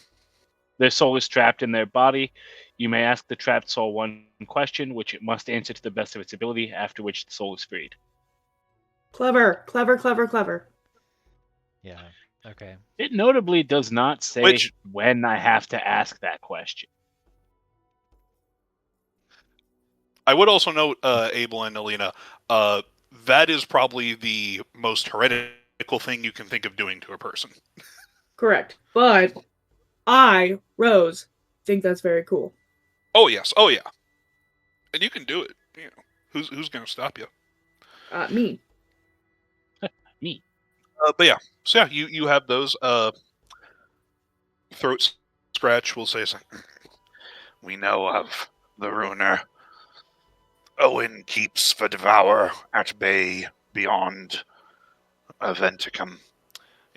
Their soul is trapped in their body. You may ask the trapped soul one question, which it must answer to the best of its ability, after which the soul is freed. Clever, clever, clever, clever. Yeah. Okay. It notably does not say when I have to ask that question. I would also note, Abel and Aelina, that is probably the most heretical thing you can think of doing to a person. Correct. But Rose, think that's very cool. Oh, yes. Oh, yeah. And you can do it. Who's going to stop you? Me. Me. But yeah, so yeah, you have those. Throat Scratch will say something. We know of the ruiner. Owen keeps the devourer at bay beyond Aventicuum.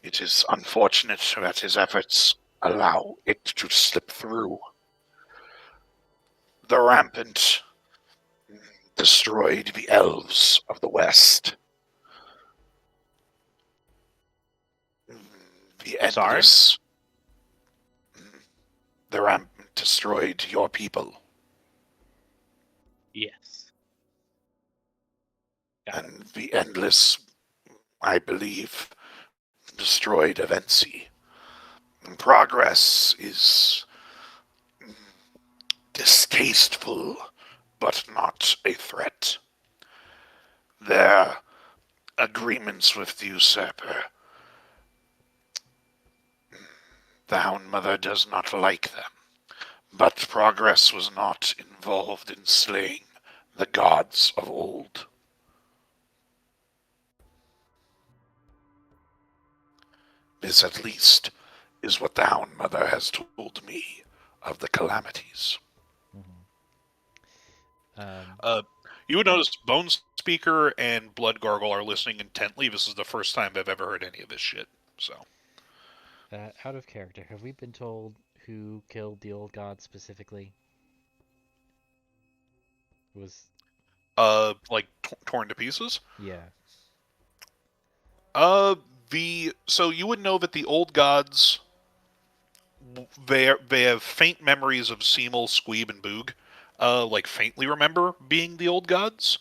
It is unfortunate that his efforts allow it to slip through. The rampant destroyed the elves of the west. The endless. The rampant destroyed your people. Yes. Got it. And the endless, I believe, destroyed Avency. Progress is distasteful, but not a threat. Their agreements with the usurper. The Hound Mother does not like them, but progress was not involved in slaying the gods of old. This, at least, is what the Hound Mother has told me of the calamities. You would notice Bone Speaker and Blood Gargle are listening intently. This is the first time they've ever heard any of this shit. So, out of character, have we been told who killed the old god specifically? Was like torn to pieces. Yeah. So you would know that the old gods, they have faint memories of Semel, Squeeb, and Boog. Like faintly remember being the old gods.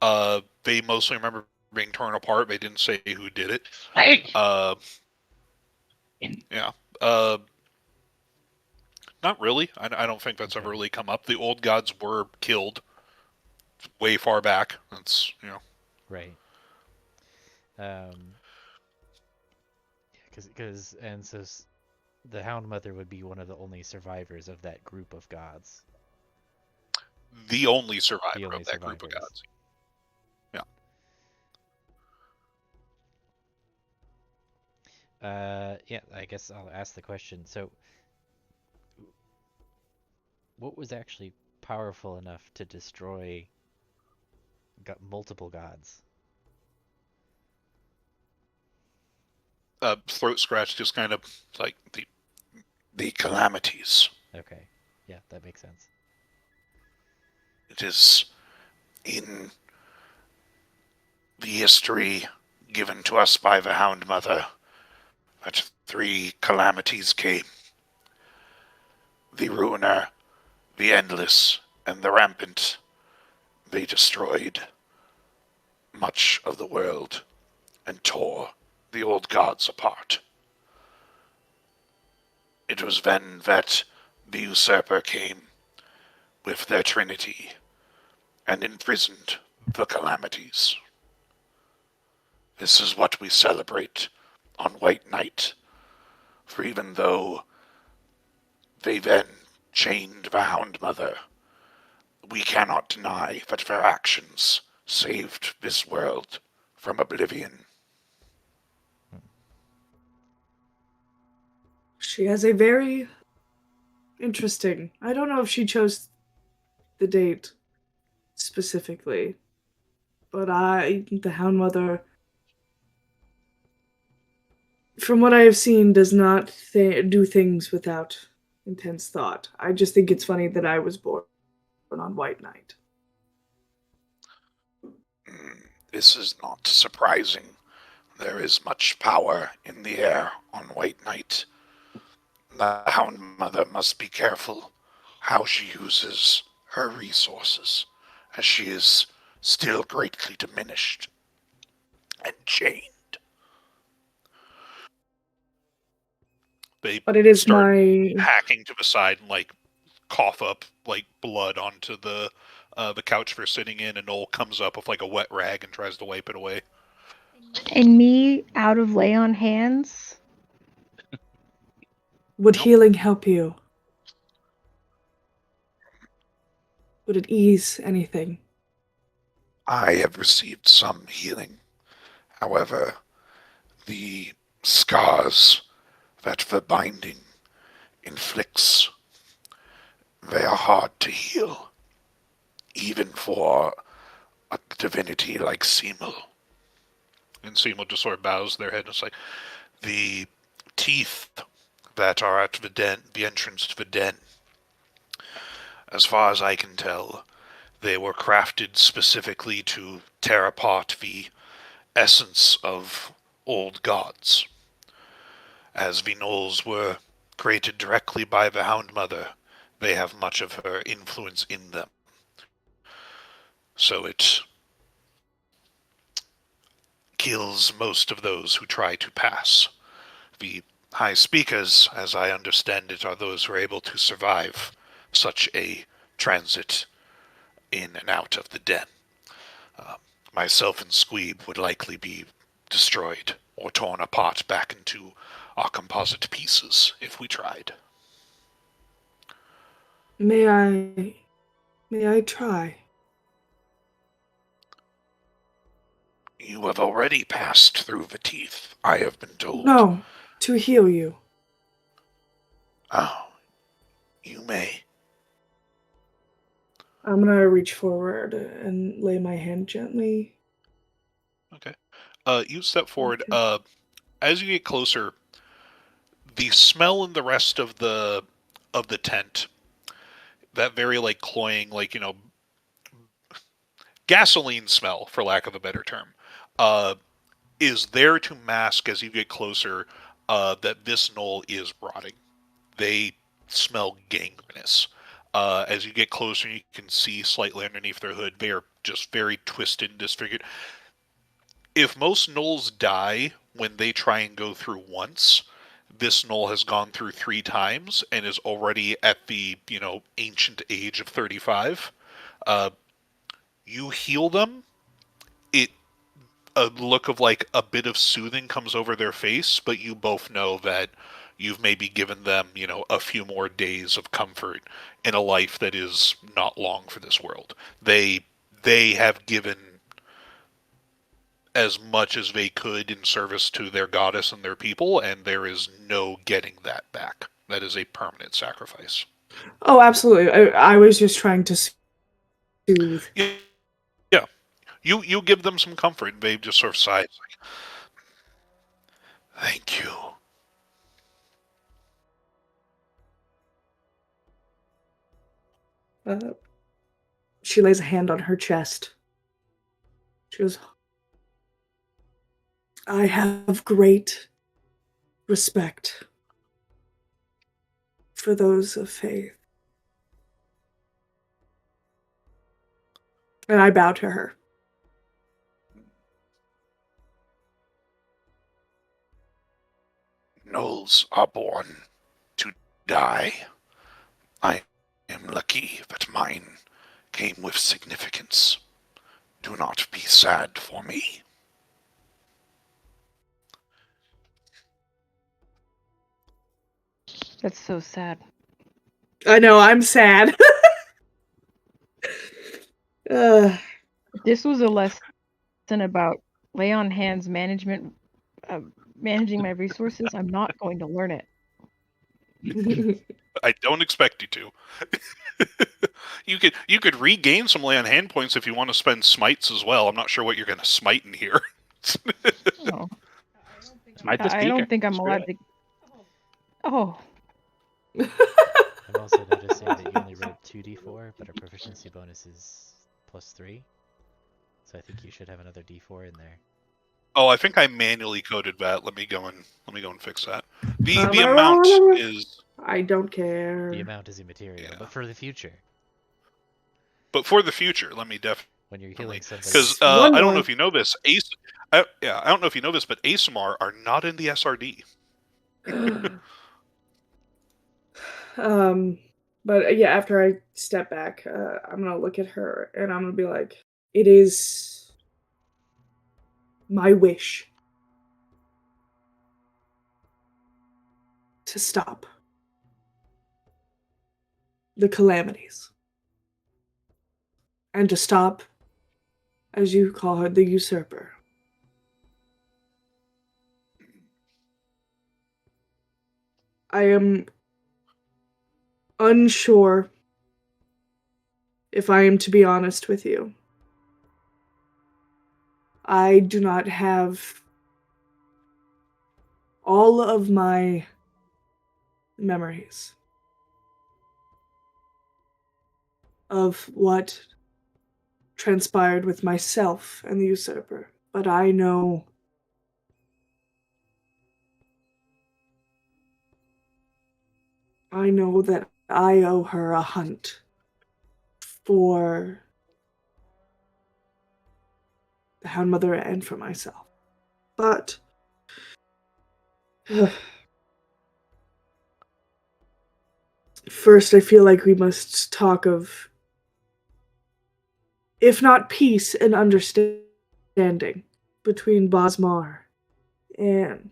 They mostly remember being torn apart. They didn't say who did it. Yeah. Not really. I don't think that's ever really come up. The old gods were killed way far back. That's, Right. Because the Hound Mother would be one of the only survivors of that group of gods. The only survivor of that group of gods. Yeah, I guess I'll ask the question. So, what was actually powerful enough to destroy multiple gods? Throat Scratch just kind of like the calamities. Okay, yeah, that makes sense. It is in the history given to us by the Hound Mother that 3 calamities came. The Ruiner, the Endless, and the Rampant. They destroyed much of the world and tore the old gods apart. It was then that the usurper came with their trinity and imprisoned the calamities. This is what we celebrate on White Night, for even though they then chained the Hound Mother, we cannot deny that their actions saved this world from oblivion. She has a very interesting... I don't know if she chose the date specifically, but the Hound Mother, from what I have seen, does not do things without intense thought. I just think it's funny that I was born on White Night. This is not surprising. There is much power in the air on White Night. The Hound Mother must be careful how she uses her resources, as she is still greatly diminished and chained. But it is start my hacking to the side and like cough up like blood onto the couch they're sitting in, and Noel comes up with like a wet rag and tries to wipe it away. And me out of lay on hands. Would healing help you? Would it ease anything? I have received some healing. However, the scars that the binding inflicts, they are hard to heal, even for a divinity like Semel. And Semel just sort of bows their head and it's like, the teeth that are at the den, the entrance to the den, as far as I can tell, they were crafted specifically to tear apart the essence of old gods. As the gnolls were created directly by the Hound Mother, they have much of her influence in them. So it kills most of those who try to pass. The High Speakers, as I understand it, are those who are able to survive such a transit in and out of the den. Myself and Squeeb would likely be destroyed or torn apart back into our composite pieces if we tried. May I try? You have already passed through the teeth, I have been told. No, to heal you. Oh, you may. I'm gonna reach forward and lay my hand gently. Okay. You step forward. Okay. As you get closer, the smell in the rest of the tent, that very like cloying, like, you know, gasoline smell, for lack of a better term, is there to mask as you get closer that this gnoll is rotting. They smell gangrenous. As you get closer, you can see slightly underneath their hood, they are just very twisted and disfigured. If most gnolls die when they try and go through once, this gnoll has gone through 3 times and is already at the, you know, ancient age of 35. You heal them, a look of like a bit of soothing comes over their face, but you both know that you've maybe given them, you know, a few more days of comfort in a life that is not long for this world. They have given as much as they could in service to their goddess and their people, and there is no getting that back. That is a permanent sacrifice. Oh, absolutely. I was just trying to soothe. Yeah. You give them some comfort, and they just sort of sigh. It's like, Thank you. She lays a hand on her chest. She goes, I have great respect for those of faith. And I bow to her. Gnolls are born to die. I am lucky that mine came with significance. Do not be sad for me. That's so sad. I know, I'm sad. This was a lesson about lay on hands management, managing my resources. I'm not going to learn it. I don't expect you to. You could regain some lay on hand points if you want to spend smites as well. I'm not sure what you're going to smite in here. Oh, Smite the I speaker. don't think I'm Screw allowed it. to. Oh, I'm also noticing that you only rolled 2d4, but our proficiency bonus is +3. So I think you should have another d4 in there. Oh, I think I manually coded that. Let me go and fix that. The I'm the gonna amount roll. is, I don't care. The amount is immaterial, Yeah. but for the future, but for the future, let me definitely, when you're healing somebody, because One I don't know more. if you know this, I don't know if you know this, but ASMR are not in the SRD. But yeah, after I step back, I'm gonna look at her and I'm gonna be like, it is my wish to stop the calamities and to stop as you call her, the usurper. I am unsure if I am to be honest with you. I do not have all of my memories of what transpired with myself and the usurper, but I know that I owe her a hunt for the Hound Mother and for myself. But first, I feel like we must talk of, if not peace, and understanding between Bosmar and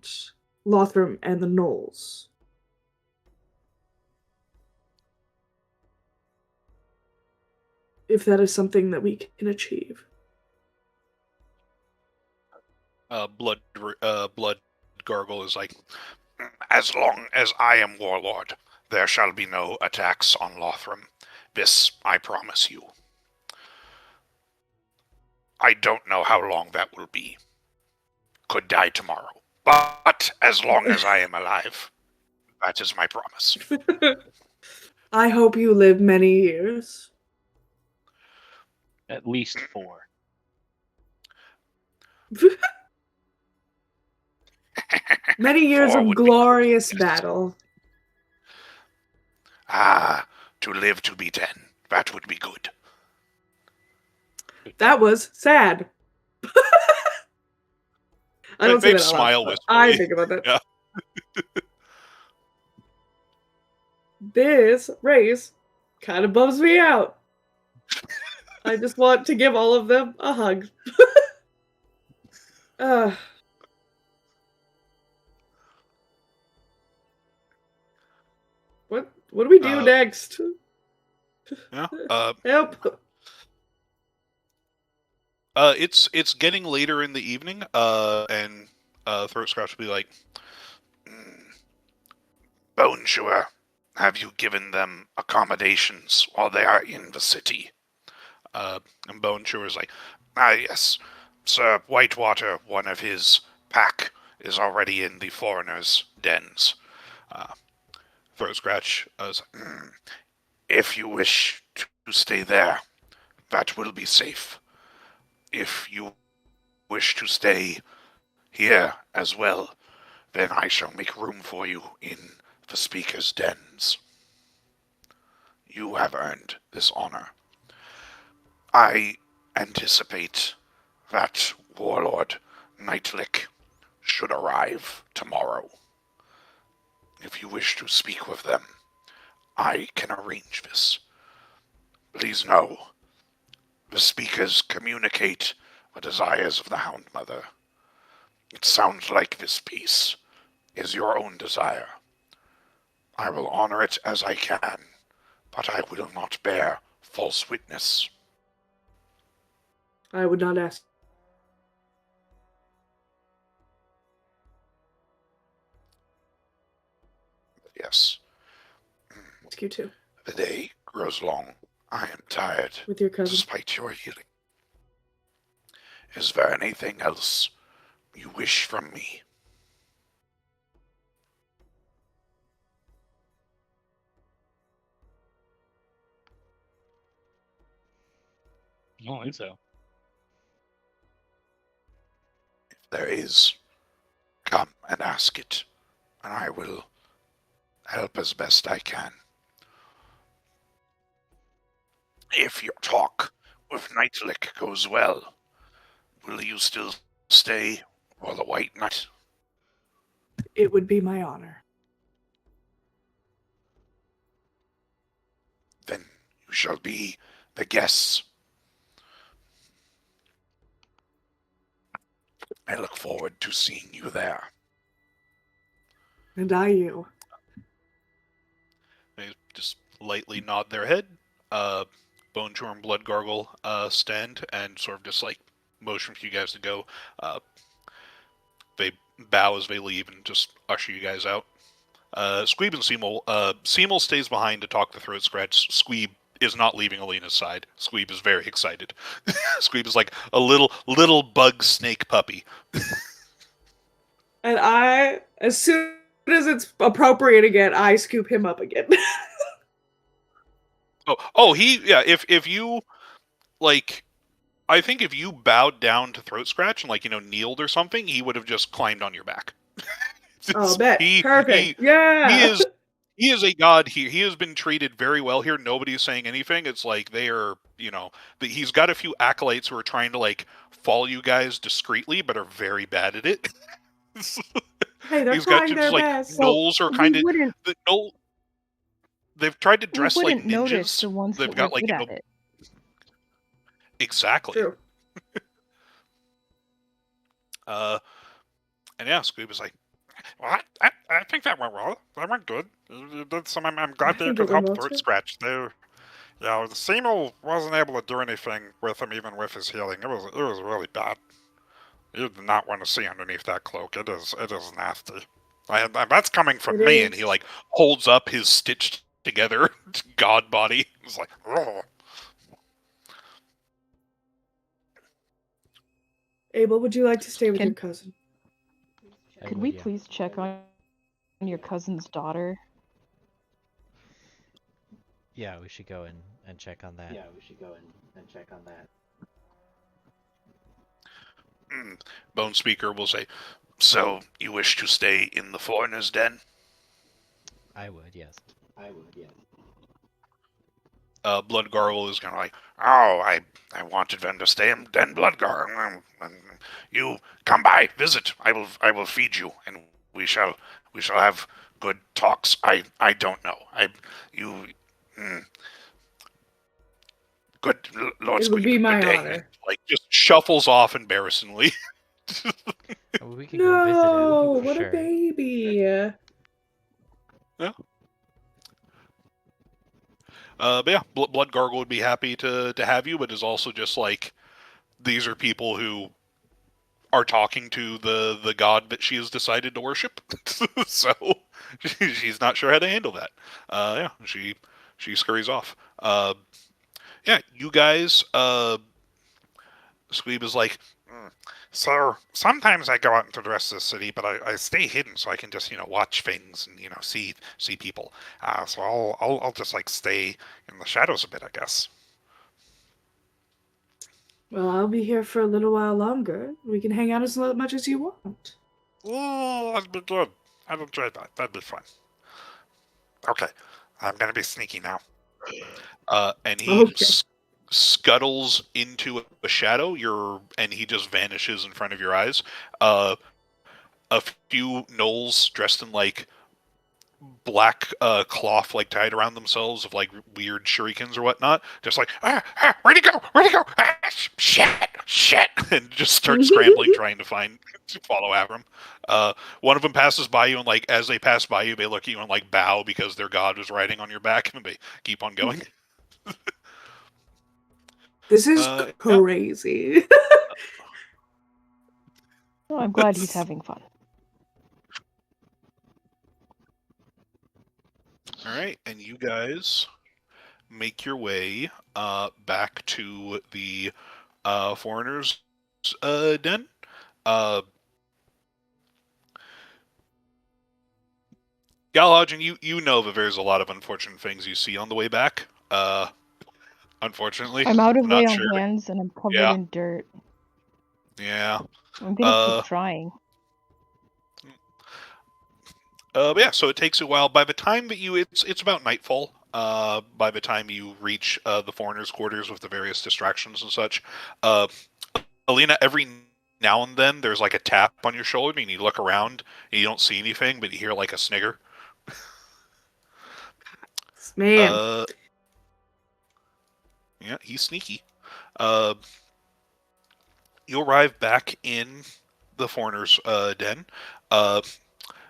Lothram and the Knolls. If that is something that we can achieve. Blood Gargle is like, As long as I am warlord, there shall be no attacks on Lothram. This I promise you. I don't know how long that will be. Could die tomorrow. But as long as I am alive, that is my promise. I hope you live many years. At least 4. Many years 4 of would be glorious good, yes. battle. To live to be 10. That would be good. That was sad. I don't say Babe that a lot, smile but wistfully. I think about that. Yeah. This race kind of bums me out. I just want to give all of them a hug. What do we do next? Yeah. Help. It's getting later in the evening, and Throatscratch will be like, Bone Chewer, have you given them accommodations while they are in the city? and Bone Chewer is like, Yes. Sir Whitewater, one of his pack, is already in the foreigners' dens. Throatscratch is like, If you wish to stay there, that will be safe. If you wish to stay here as well, then I shall make room for you in the speaker's dens. You have earned this honor. I anticipate that Warlord Nightlick should arrive tomorrow. If you wish to speak with them, I can arrange this. Please know, the speakers communicate the desires of the Hound Mother. It sounds like this piece is your own desire. I will honor it as I can, but I will not bear false witness. I would not ask. Yes, Ask you too. the day grows long. I am tired, With your cousin. despite your healing. Is there anything else you wish from me? I don't think so. If there is, come and ask it, and I will help as best I can. If your talk with Nightlick goes well, will you still stay for the White Knight? It would be my honor. Then you shall be the guests. I look forward to seeing you there. And I you. they just lightly nod their head. Bone Chewer and Blood Gargle stand and sort of just like motion for you guys to go. They bow as they leave and just usher you guys out. Squeeb and Seymour. Seymour stays behind to talk to Throatscratch. Squeeb is not leaving Aelina's side. Squeeb is very excited. Squeeb is like a little bug snake puppy. And I, as soon as it's appropriate again, I scoop him up again. If you like, I think if you bowed down to Throatscratch and kneeled or something, he would have just climbed on your back. Oh, bet. Perfect. Yeah. He is a god here. He has been treated very well here. Nobody's saying anything. It's like they are, he's got a few acolytes who are trying to follow you guys discreetly, but are very bad at it. Hey, they're He's got trying their best. Gnolls are kind of they've tried to dress like wouldn't notice ninjas. the ones They've that got were good at it. Exactly. True. And yeah, Scoob is like, well, I think that went well. That went good. You did some. I'm glad they could help Throatscratch. The Seymour wasn't able to do anything with him, even with his healing. It was really bad. You do not want to see underneath that cloak. It is nasty. That's coming from me. And he holds up his stitched together god body. It's like, oh. Abel, would you like to stay with your cousin? Could we please check on your cousin's daughter? Yeah, we should go and check on that. Bone Speaker will say, so you wish to stay in the foreigner's den? I would, yes. Bloodgargle is kind of oh, I wanted them to stay in den, Bloodgargle. You come by, visit. I will feed you, and we shall have good talks. I don't know. Good Lord It would be my day. honor. Just shuffles off embarrassingly. We can go visit him. What sure. a baby. Yeah. But yeah, Bloodgargle would be happy to have you, but is also just these are people who are talking to the god that she has decided to worship. So she's not sure how to handle that. Yeah, she scurries off. Yeah, you guys, Squeeb is like, so sometimes I go out into the rest of the city, but I stay hidden so I can just, watch things and, see people. So I'll just stay in the shadows a bit, I guess. Well, I'll be here for a little while longer. We can hang out as much as you want. Oh, that'd be good. I'd enjoy that. That'd be fun. Okay, I'm gonna be sneaky now. And he scuttles into a shadow. And he just vanishes in front of your eyes. A few gnolls dressed in black cloth tied around themselves of weird shurikens or whatnot, just where'd he go, shit, and just start scrambling trying to follow after him. One of them passes by you, and as they pass by you, they look at you and bow because their god was riding on your back, and they keep on going. This is crazy. Oh, I'm glad he's having fun. All right, and you guys make your way back to the foreigners' den. Galahad, you know that there's a lot of unfortunate things you see on the way back. Unfortunately, I'm out of not lay on sure. hands and I'm covered in dirt. Yeah. I'm gonna keep trying. But yeah, so it takes a while. By the time that it's about nightfall. By the time you reach the foreigners' quarters with the various distractions and such, Aelina, every now and then there's a tap on your shoulder, and you look around and you don't see anything, but you hear a snigger. Man. Yeah, he's sneaky. You arrive back in the foreigners' den.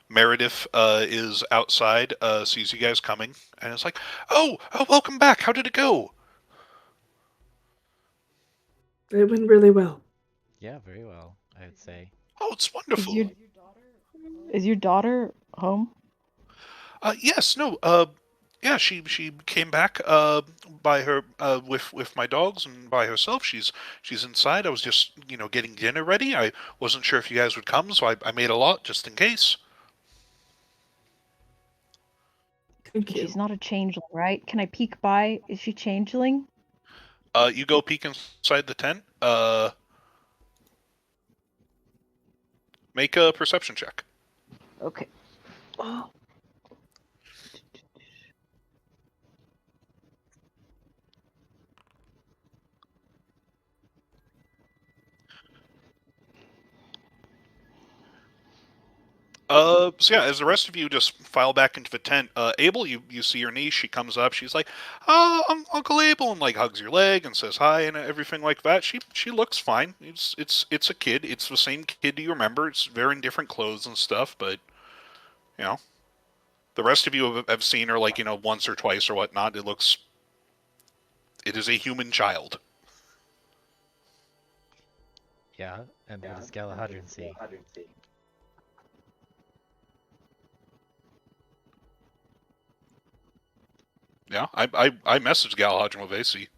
Meredith is outside, sees you guys coming, and is like, oh, welcome back. How did it go? It went really well. Yeah, very well, I would say. Oh, it's wonderful. Is your daughter home? Yes, no. Yeah, she came back by her with my dogs and by herself. She's inside. I was just getting dinner ready. I wasn't sure if you guys would come, so I made a lot just in case. Thank you. She's not a changeling, right? Can I peek by? Is she changeling? You go peek inside the tent. Make a perception check. Okay. Oh. So yeah, as the rest of you just file back into the tent, Abel, you see your niece. She comes up. She's like, "Oh, Uncle Abel," and like hugs your leg and says hi and everything like that. She looks fine. It's a kid. It's the same kid you remember. It's wearing different clothes and stuff, but the rest of you have seen her like once or twice or whatnot. It is a human child. Yeah, and what does Galahadrian see? Yeah, I messaged Galahadrian with AC.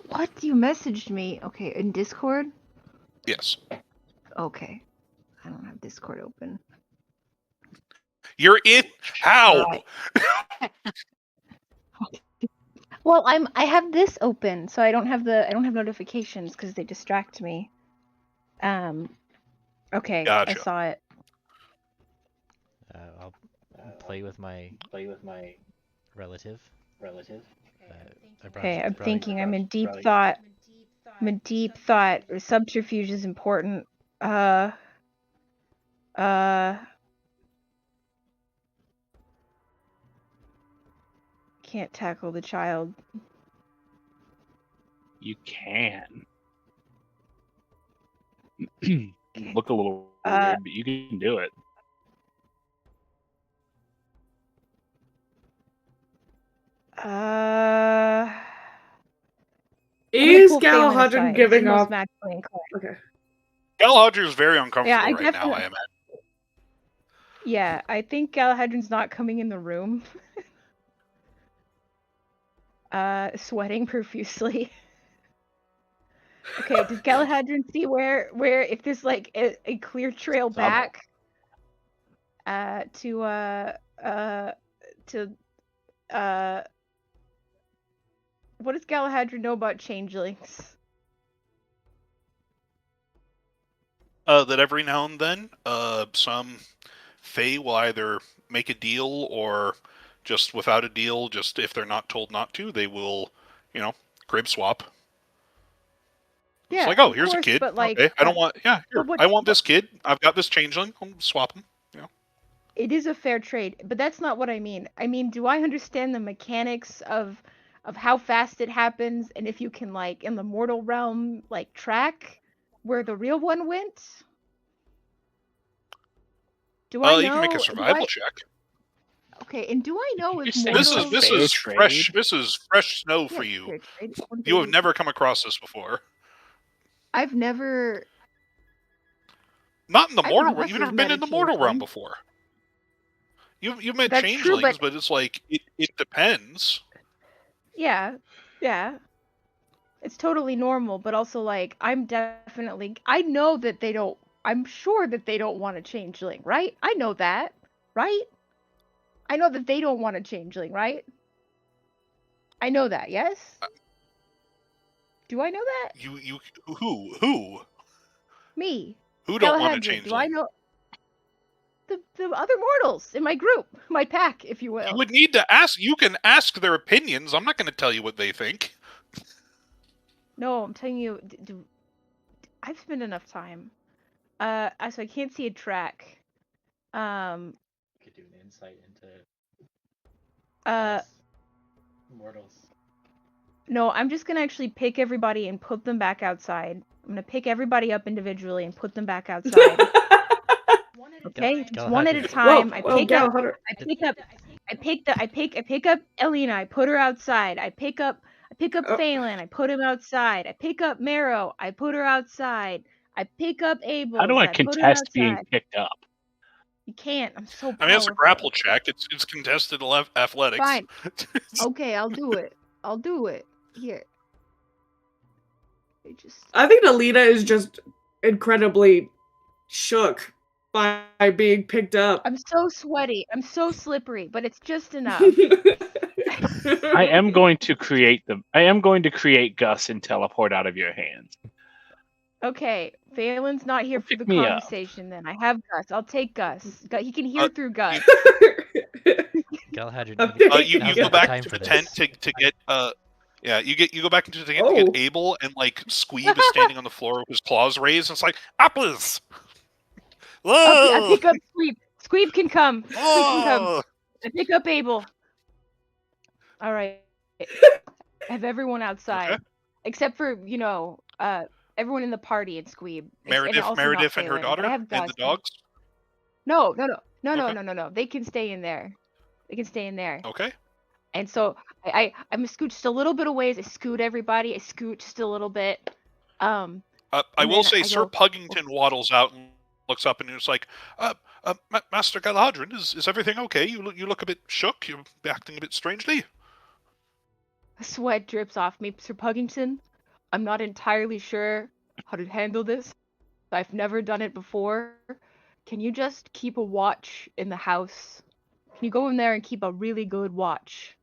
What? You messaged me? Okay, in Discord? Yes. Okay. I don't have Discord open. You're in. How? Well, I have this open, so I don't have notifications because they distract me. Okay, Gotcha. I saw it. I'll play with my relative. Okay, I'm thinking. I'm in deep thought. Subterfuge is important. Can't tackle the child. You can. Look a little weird, but you can do it. Is pull Phelan aside. Galahadrian giving She most up? magically inclined. Okay. Galahadrian is very uncomfortable Yeah, I right now. I definitely- imagine. Yeah, I think Galahadrian's not coming in the room. Sweating profusely. Okay, does Galahadrian see where if there's like a clear trail back to what does Galahadrian know about changelings? That every now and then, some Fae will either make a deal or just without a deal, just if they're not told not to, they will, crib swap. Yeah, it's like, oh, of here's course, a kid. but like, okay, I don't want. Yeah, here, but I want this kid. I've got this changeling. I'll swap him. It is a fair trade, but that's not what I mean. I mean, do I understand the mechanics of how fast it happens, and if you can, like, in the mortal realm, like, track where the real one went? Do I know? You can make a survival check. Okay, and do I know if You're mortals... This is fresh. This is fresh snow for Yeah, you. fair trade. You have never come across this before. I've never... Not in the I mortal realm. must You've have never been met in the a mortal realm changeling. before. You've met That's true, changelings, but it's like it depends. Yeah, yeah. It's totally normal, but also, like, I know that they don't... I'm sure that they don't want a changeling, right? I know that, right? I know that they don't want a changeling, right? I know that, yes? Do I know that? Who? Me. Who don't want a Galahadrian. changeling? Do I know... The other mortals in my group, my pack, if you will. You would need to ask. You can ask their opinions. I'm not going to tell you what they think. No, I'm telling you, I've spent enough time. So I can't see a track. You could do an insight into mortals. No, I'm just gonna actually pick everybody and put them back outside. I'm gonna pick everybody up individually and put them back outside. Okay, just one at a time. I pick up Aelina. I put her outside. I pick up Phelan. I put him outside. I pick up Marrow. I put her outside. I pick up Abel. How do I I put him contest being outside. picked up? You can't. I'm so powerful. I mean, it's a grapple check. It's contested athletics. Fine. Okay, I'll do it. I'll do it. Here. I think Aelina is just incredibly shook by being picked up. I'm so sweaty. I'm so slippery, but it's just enough. I am going to create Gus and teleport out of your hands. Okay, Valen's not here for the Pick me up. conversation then. I have Gus. I'll take Gus. He can hear through Gus. Galahadron, Okay. You now's go not the back time to for the this. tent to get yeah, you go back into the tent to Oh. get Abel, and like Squeeb is standing on the floor with his claws raised, and it's like apples. I Whoa! pick up Squeeb. Squeeb can come. Squeeb can come. Whoa! I pick up Abel. All right. I have everyone outside, Okay. except for everyone in the party and Squeeb. Meredith and her daughter and the dogs. No. Okay. No. They can stay in there. Okay. And so I'm scoot just a little bit away. I scoot everybody. I scoot just a little bit. I And will then say, I Sir go- Puggington waddles out and looks up, and he's like, Master Galahadron, is everything okay? You look a bit shook. You're acting a bit strangely. Sweat drips off me, Sir Puggington. I'm not entirely sure how to handle this. I've never done it before. Can you just keep a watch in the house? Can you go in there and keep a really good watch?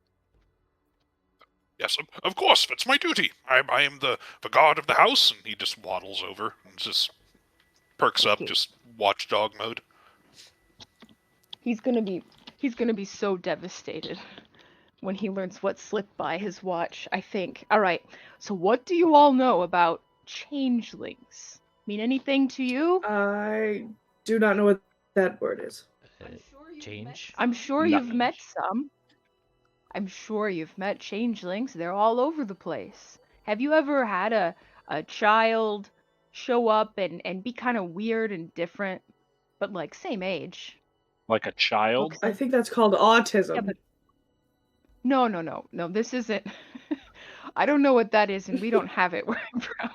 Yes, of course. It's my duty. I am the guard of the house, and he just waddles over and just perks up, Okay. just watchdog mode. He's gonna be so devastated when he learns what slipped by his watch, I think. Alright, so what do you all know about changelings? Mean anything to you? I do not know what that word is. Change? I'm sure you've Nothing. met some. I'm sure you've met changelings. They're all over the place. Have you ever had a child show up and be kind of weird and different, but like same age? Like a child? I think that's called autism. Yeah, but no, this isn't. I don't know what that is, and we don't have it where I'm from.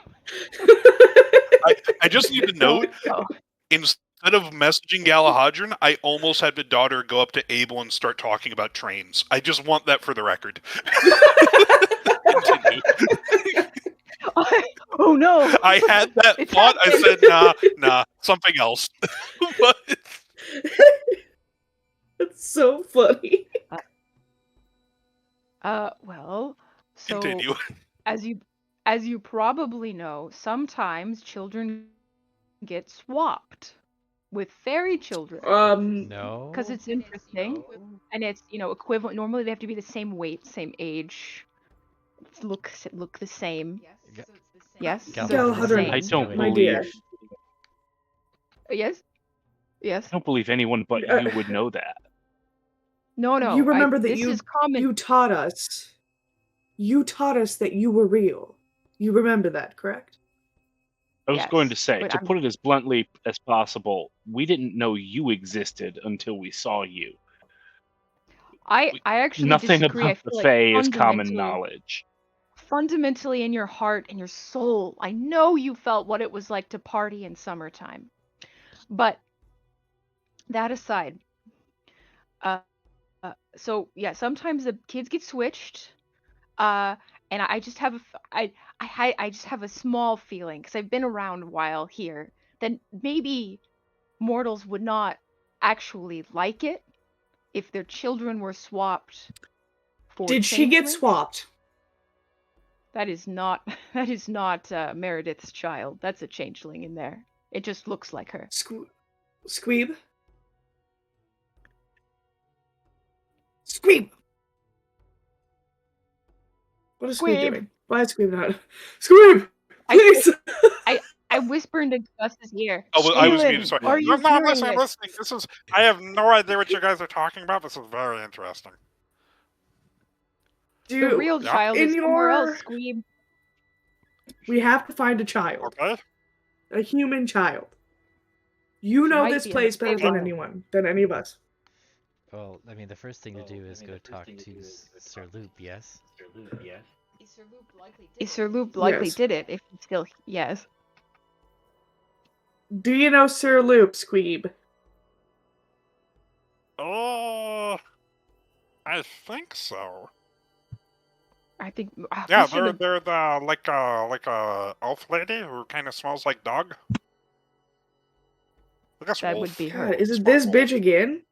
I just need to note, So, instead of messaging Galahadron, I almost had my daughter go up to Abel and start talking about trains. I just want that for the record. Continue. oh no! I had that It's thought. I happened. said, nah, something else. But That's so funny. Well, so continue. as you probably know, sometimes children get swapped with fairy children. No. Because it's interesting, and it's equivalent. Normally they have to be the same weight, same age, look the same. Yes. So it's the Galahadron, same. I don't my believe. dear. Yes. I don't believe anyone but you would know that. No. You remember that this is common. you taught us. You taught us that you were real. You remember that, correct? I was Yes, going to say, but to I'm- put it as bluntly as possible, we didn't know you existed until we saw you. I actually Nothing disagree. I about the feel like Fae is common fundamentally- knowledge. Fundamentally, in your heart and your soul, I know you felt what it was like to party in summertime. But that aside, so yeah, sometimes the kids get switched, and I just have I just have a small feeling because I've been around a while here that maybe mortals would not actually like it if their children were swapped for Did she get changelings. swapped? That is not Meredith's child. That's a changeling in there. It just looks like her. Squeeb? Squeeb! What is Squeeb Squeeb! doing? Why is Squeeb not? Squeeb! Please! I whisper into Gus's ear. Oh, well, I was "Aelin, muted. Sorry. Are you No, hearing listen, this? listening. This is. I have no idea what you guys are talking about. This is very interesting. The real Yeah. child in is somewhere your- else, Squeeb. We have to find a child. Okay. A human child. You She know might this be in place the better Fey than world. anyone, than any of us. Well, I mean, the first thing to do is go talk to Sir Loop, yes? Sir Loop likely Yes. did it if he's still yes. Do you know Sir Loop, Squeeb? Oh, I think so. I think Yeah, we should they're have. the like a elf lady who kind of smells like dog. I guess That wolf. would be God, her. is it Smart this wolf. bitch again?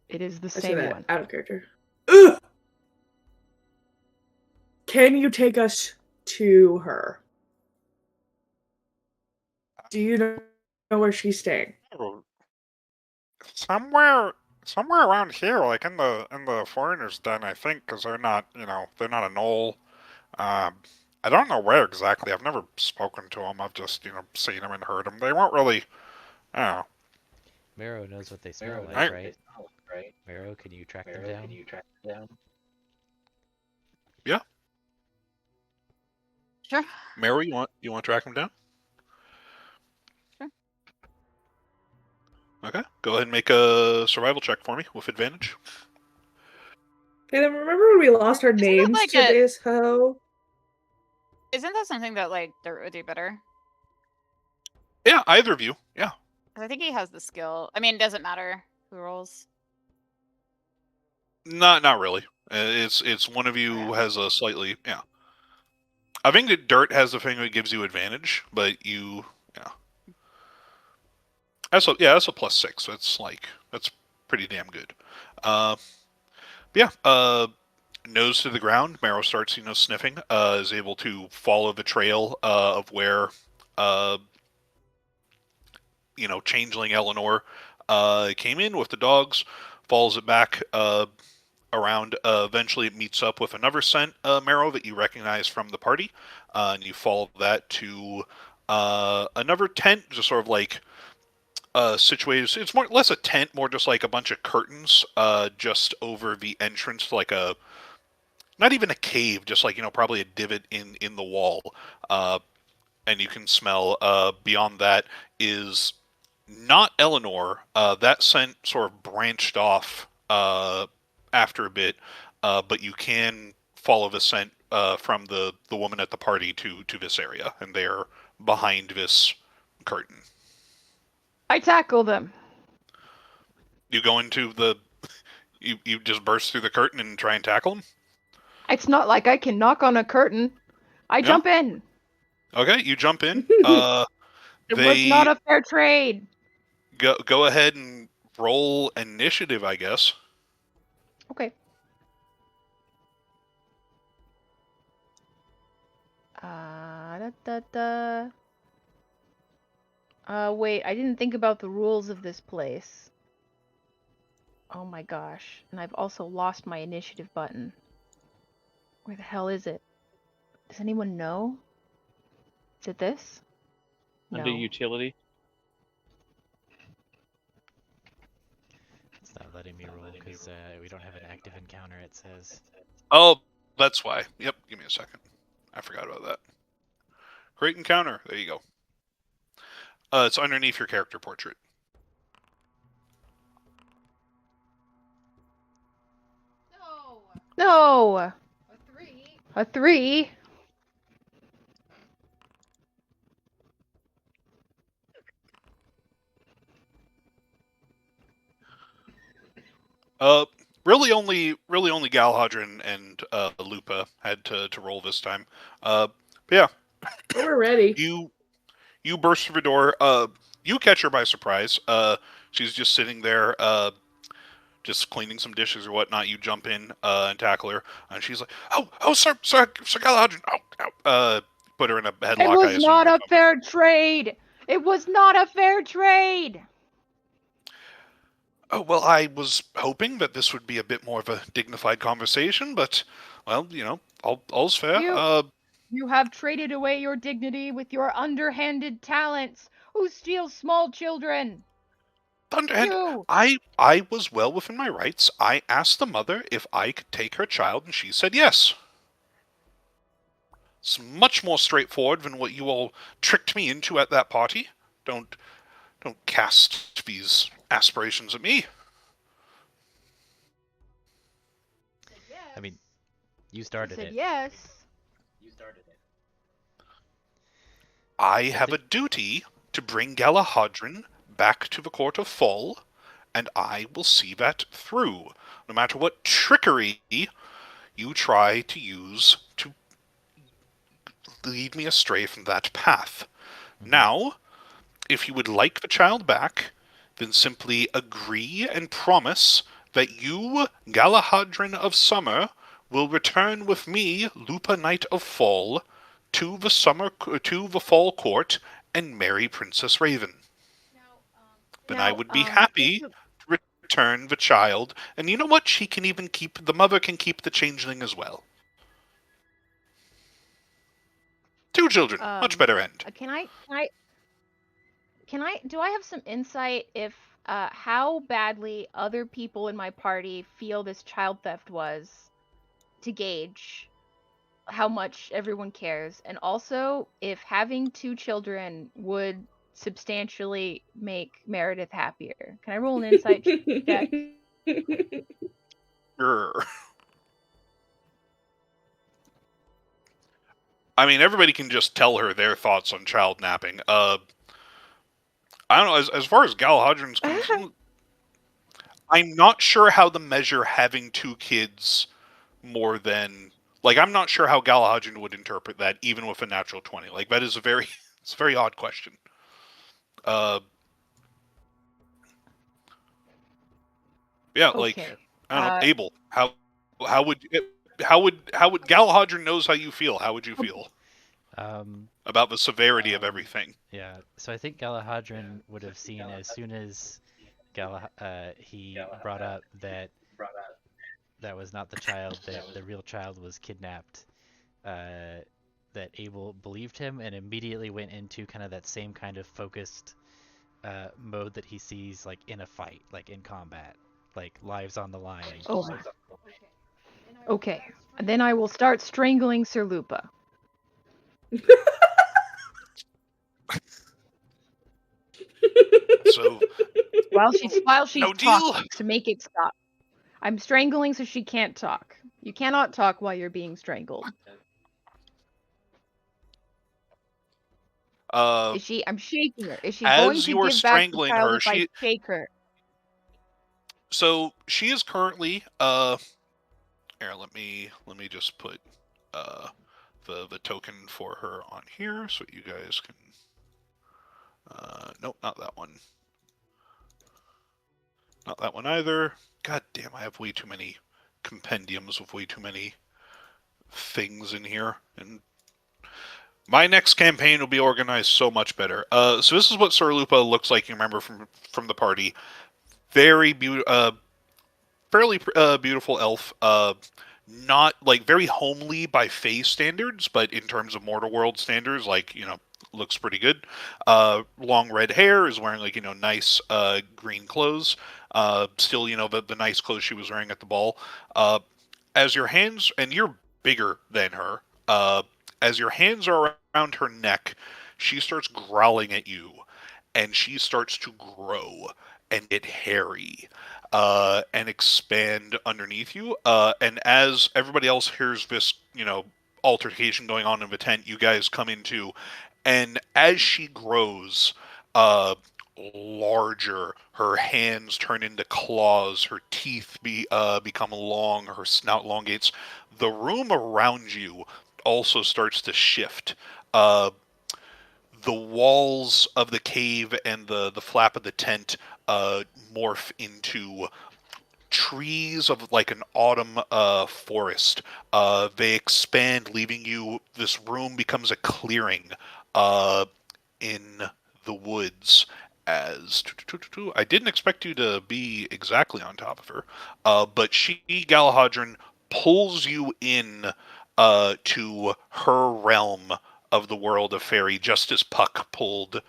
It is the I say same that one. out of character. Ugh! Can you take us to her? Do you know where she's staying? Oh, somewhere around here, like in the foreigners' den, I think, because they're not, they're not a knoll. Um, I don't know where exactly. I've never spoken to them. I've just, seen them and heard them. They weren't really, I don't know. Marrow knows what they smell I, like, right? Marrow, can you track them down? Yeah, Sure. Mary, you want to track him down? Sure. Okay, go ahead and make a survival check for me with advantage. Hey, then remember when we lost our Isn't that names like to this hoe? Isn't that something that like Dirt would do better? Yeah, either of you. Yeah. 'Cause I think he has the skill. I mean, it doesn't matter who rolls. Not really. It's one of you Okay. has a slightly I think that Dirt has the thing that gives you advantage, but you that's a +6. That's pretty damn good. Yeah. Nose to the ground. Marrow starts sniffing. Is able to follow the trail of where changeling Eleanor came in with the dogs. Follows it back around. Eventually, it meets up with another scent marrow that you recognize from the party, and you follow that to another tent, just sort of like situated. It's more less a tent, more just like a bunch of curtains, just over the entrance to like a not even a cave, just like probably a divot in the wall, and you can smell. Beyond that is not Eleanor. That scent sort of branched off after a bit, but you can follow the scent from the woman at the party to this area, and they're behind this curtain. I tackle them. You go into the. You just burst through the curtain and try and tackle them? It's not like I can knock on a curtain. I Yeah. jump in. Okay, you jump in. It was not a fair trade. Go ahead and roll initiative, I guess. Okay. Wait, I didn't think about the rules of this place. Oh my gosh. And I've also lost my initiative button. Where the hell is it? Does anyone know? Is it this? Under No. utility. It's not letting me roll because we don't have an active encounter, it says. Oh, that's why. Yep, give me a second. I forgot about that. Great encounter. There you go. It's underneath your character portrait. No! A 3? Really only Galhadron and Lupa had to roll this time. But yeah, We're ready. you burst through the door. You catch her by surprise. She's just sitting there, just cleaning some dishes or whatnot. You jump in and tackle her, and she's like, "Oh, sir, Galahadron, put her in a headlock. It I was assume, not or a something. fair trade! It was not a fair trade! Oh, well, I was hoping that this would be a bit more of a dignified conversation, but, well, all's fair. You have traded away your dignity with your underhanded talents. Who steals small children? Thunderhead, You! I was well within my rights. I asked the mother if I could take her child, and she said yes. It's much more straightforward than what you all tricked me into at that party. Don't cast these aspirations at me. I mean, you started said it. yes. I have a duty to bring Galahadrin back to the court of Fall, and I will see that through, no matter what trickery you try to use to lead me astray from that path. Now, if you would like the child back, then simply agree and promise that you, Galahadrin of Summer, will return with me, Lupa Knight of Fall, to the Fall Court and marry Princess Raven. Then I would be happy to return the child, and you know what? The mother can keep the changeling as well. 2 children, much better end. Do I have some insight if how badly other people in my party feel this child theft was, to gauge how much everyone cares, and also if having 2 children would substantially make Meredith happier? Can I roll an insight check? Sure. I mean, everybody can just tell her their thoughts on child napping. I don't know, as far as Galahadrin's concerned, I'm not sure how to measure having 2 kids more than... Like, I'm not sure how Galahadrin would interpret that, even with a natural 20. Like, that is it's a very odd question. Yeah, Okay. like, I don't know, Abel, how would Galahadrin knows how you feel? How would you feel about the severity of everything? Yeah, so I think Galahadrin would have seen as soon as he brought up that was not the child, that the real child was kidnapped, that Abel believed him and immediately went into kind of that same kind of focused mode that he sees like in a fight, like in combat, like lives on the line. Oh. Okay. And then I will start strangling Sir Lupa. So while she's no talking deal? to make it stop. I'm strangling so she can't talk. You cannot talk while you're being strangled. I'm shaking her. Is she going to give back the child if I shake her? So she is currently here, let me just put the token for her on here so you guys can nope, not that one. Not that one either. God damn, I have way too many compendiums with way too many things in here, and my next campaign will be organized so much better. So this is what Sir Lupa looks like. You remember from the party. Very fairly beautiful elf. Not like very homely by Fae standards, but in terms of Mortal World standards, like, you know, looks pretty good. Long red hair, is wearing like, you know, nice green clothes. Still, you know, the nice clothes she was wearing at the ball. As your hands, and you're bigger than her. As your hands are around her neck, she starts growling at you, and she starts to grow and get hairy and expand underneath you. And as everybody else hears this, you know, altercation going on in the tent, you guys come into, and as she grows larger, her hands turn into claws, her teeth become long, her snout elongates. The room around you also starts to shift. The walls of the cave and the flap of the tent morph into trees of like an autumn forest. They expand, leaving you... This room becomes a clearing in the woods. As I didn't expect you to be exactly on top of her, but Galahadrin, pulls you in to her realm of the world of fairy, just as Puck pulled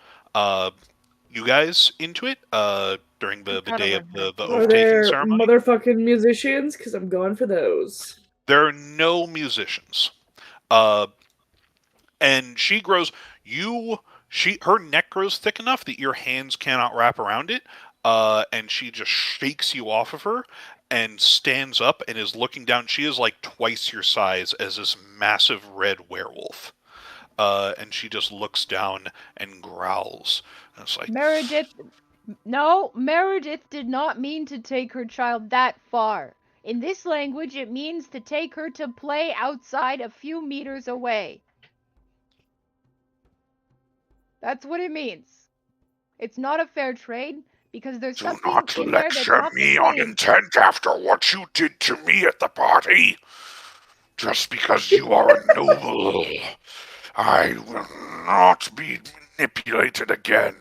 you guys into it during the day of the oath-taking ceremony. Are there motherfucking musicians? Because I'm going for those. There are no musicians. And she grows... her neck grows thick enough that your hands cannot wrap around it, and she just shakes you off of her and stands up and is looking down. She is like twice your size as this massive red werewolf. and she just looks down and growls. And it's like, Meredith, no, Meredith did not mean to take her child that far. In this language, it means to take her to play outside a few meters away. That's what it means. It's not a fair trade because there's Do something not in there that's lecture not me the on same. intent after what you did to me at the party. Just because you are a noble, I will not be manipulated again.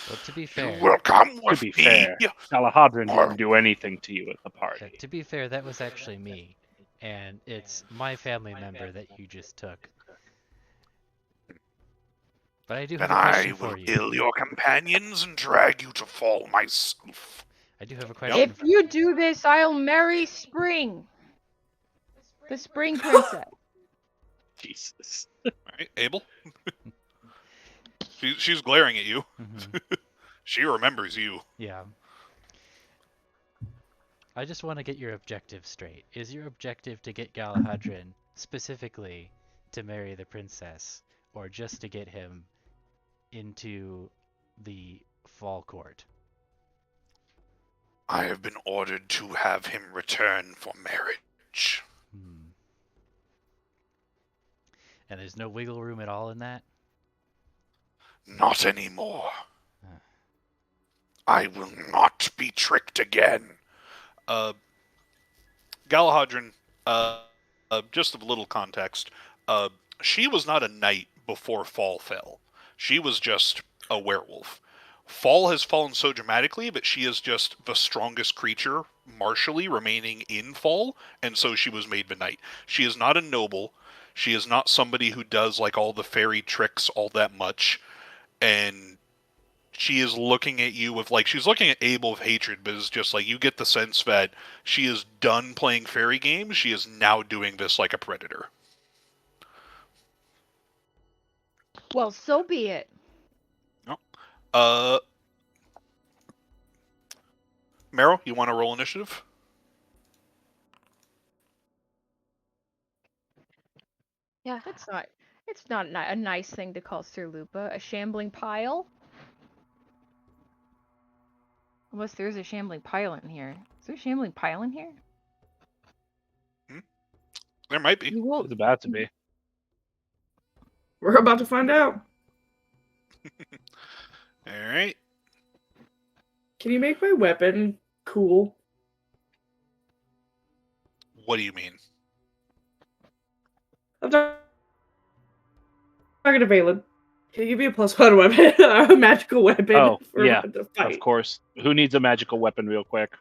Well, to be You fair, will come To with be me. fair, Galahadran or- didn't do anything to you at the party. to be fair, that was actually me, and it's my family member that you just took. But I do Then have a question I will for you. kill your companions and drag you to fall myself. I do have a question. If you do this, I'll marry Spring. The Spring Princess. Jesus. "Alright, Abel?" She's glaring at you. Mhm. She remembers you. Yeah. I just want to get your objective straight. Is your objective to get Galahadran specifically to marry the princess, or just to get him into the fall court? I have been ordered to have him return for marriage. And there's no wiggle room at all in that? Not anymore. Huh. I will not be tricked again. Galahadran, just a little context. She was not a knight before Fall fell. She was just a werewolf. Fall has fallen so dramatically, but she is just the strongest creature martially remaining in Fall, and so she was made a knight. She is not a noble. She is not somebody who does like all the fairy tricks all that much, and she is looking at you with like she's looking at Abel with hatred, but it's just like you get the sense that she is done playing fairy games. She is now doing this like a predator. Well, so be it. Meryl, you want to roll initiative? Yeah. It's not a nice thing to call Sir Lupa a shambling pile. Unless there's a shambling pile in here. Is there a shambling pile in here? There might be. You will. It's about to be. We're about to find out. All right. Can you make my weapon cool? What do you mean? I'm talking to Valen. Can you give me a +1 weapon? A magical weapon? Oh, for yeah, the fight? Of course. Who needs a magical weapon real quick?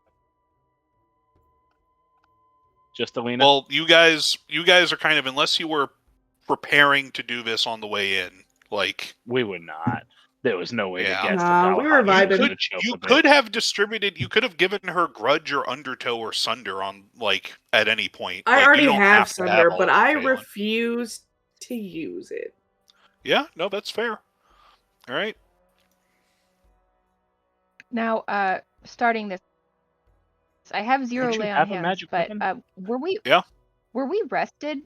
Just Aelina? Well, you guys are kind of, unless you were preparing to do this on the way in, like We were not. There was no way Yeah. to guess Nah, that we were Galahadran was vibing. gonna choke you with it. could have distributed. You could have given her Grudge or Undertow or Sunder on like at any point. I Like, already you don't have to Sunder, all but of I Phelan. refuse to use it. Yeah, no, that's fair. All right. Now, starting this, I have 0 Don't you lay on have a hands, magic but weapon? were we? Yeah. Were we rested?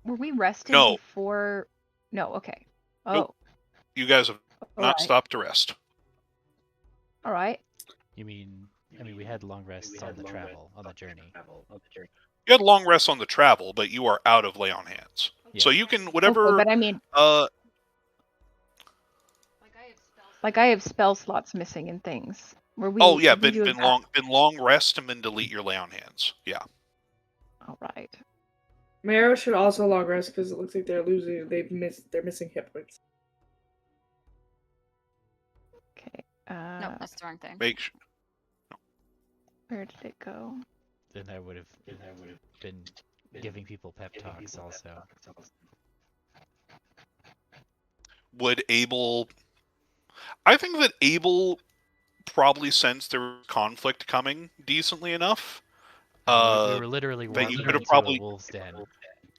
Were we rested No. before? No. Okay. Oh. Nope. You guys have all not right. stopped to rest. All right. You mean, I mean, we had long rests on the travel, on the journey. You had long rests on the travel, but you are out of lay on hands. Yeah. So you can whatever. Okay, but I mean, like I have spell slots missing and things. Were we? Oh yeah, did we do been long rest and then delete your lay on hands. Yeah. All right. Marrow should also long rest because it looks like they're losing. They're missing hit points. Okay. No, that's the wrong thing. Make sure. Where did it go? Then I would have been giving people pep talks also. Would Abel? I think that Abel probably sensed there was conflict coming decently enough. We were literally that walking you could have into probably- a wolf's den.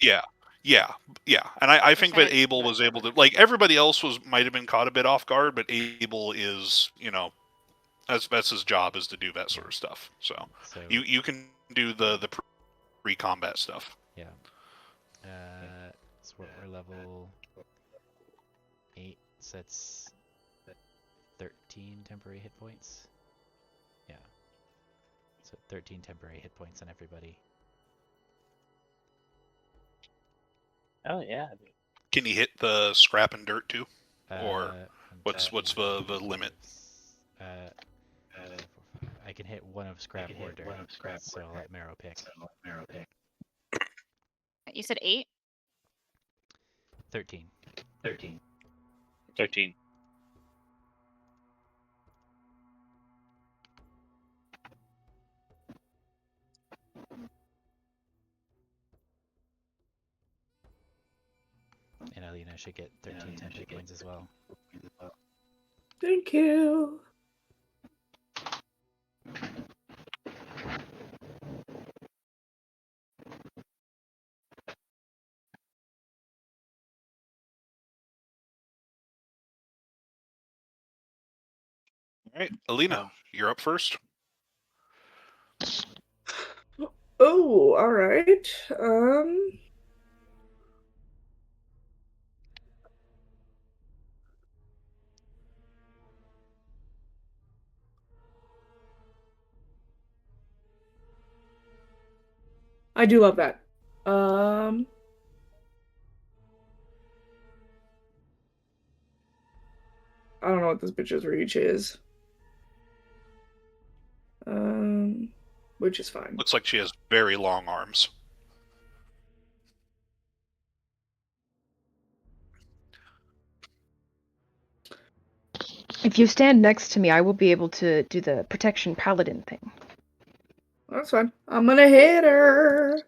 Yeah, and I think that Abel was able to, like, everybody else might have been caught a bit off guard, but Abel is, that's his job, is to do that sort of stuff. So So you can do the pre-combat stuff. yeah. So what we're level So that's 13 temporary hit points. Yeah. So 13 temporary hit points on everybody. Oh yeah. Can you hit the scrap and dirt too? Or One, what's two, the limit? I can hit one of scrap or dirt. So I'll let Marrow pick. You said 8? 13. 13. And Aelina should get 13 temp hit points as well. Thank you. All right, Aelina, you're up first. Oh, all right. I do love that. I don't know what this bitch's reach is. Which is fine. Looks like she has very long arms. If you stand next to me, I will be able to do the protection paladin thing. That's fine. I'm gonna hit her.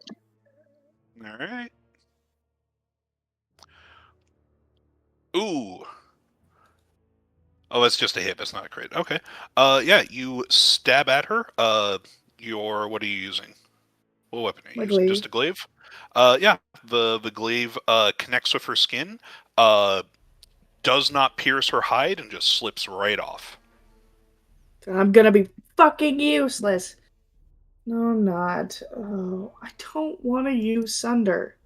All right. Ooh. Oh, that's just a hit. That's not a crit. Okay. Yeah, you stab at her. What are you using? What weapon are you My using? glaive. Just a glaive? Yeah. The glaive connects with her skin. Does not pierce her hide and just slips right off. I'm gonna be fucking useless. No, I'm not. Oh, I don't want to use Sunder.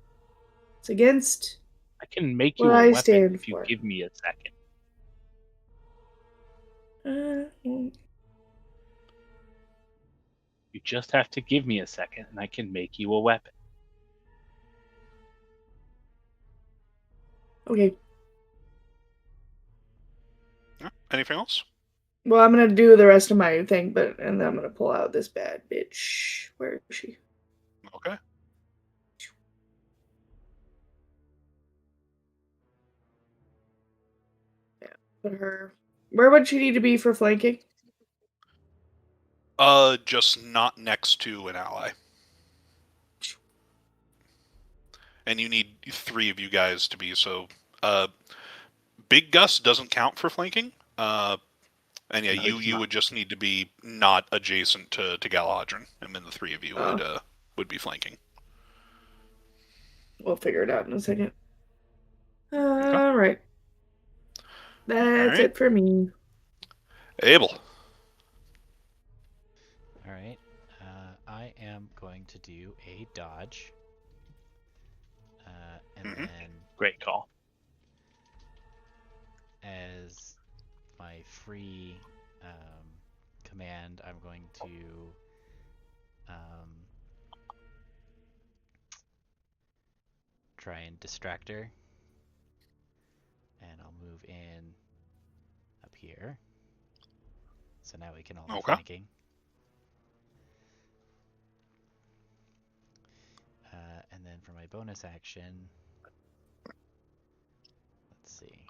It's against I can make what you a I weapon stand if you for. give me a second. You just have to give me a second, and I can make you a weapon. Okay. Yeah. Anything else? Well, I'm gonna do the rest of my thing, and then I'm gonna pull out this bad bitch. Where is she? Okay. Yeah, put her. Where would she need to be for flanking? Just not next to an ally. And you need 3 of you guys to be so. Big Gus doesn't count for flanking. And yeah, you would just need to be not adjacent to Galadrin, and then the 3 of you would be flanking. We'll figure it out in a second. Okay. All right. That's it for me. Abel. All right. I am going to do a dodge. And then Great call. as my free command, I'm going to try and distract her. And I'll move in up here. So now we can all be flanking. And then for my bonus action, let's see.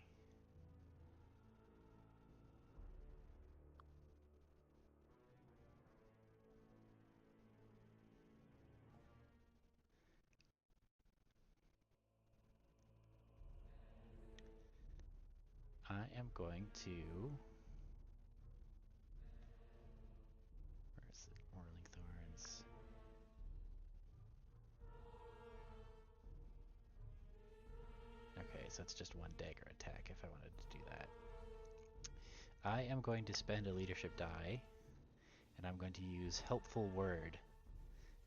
I am going to... Where is it? Whirling Thorns. Okay, so it's just 1 dagger attack if I wanted to do that. I am going to spend a leadership die, and I'm going to use Helpful Word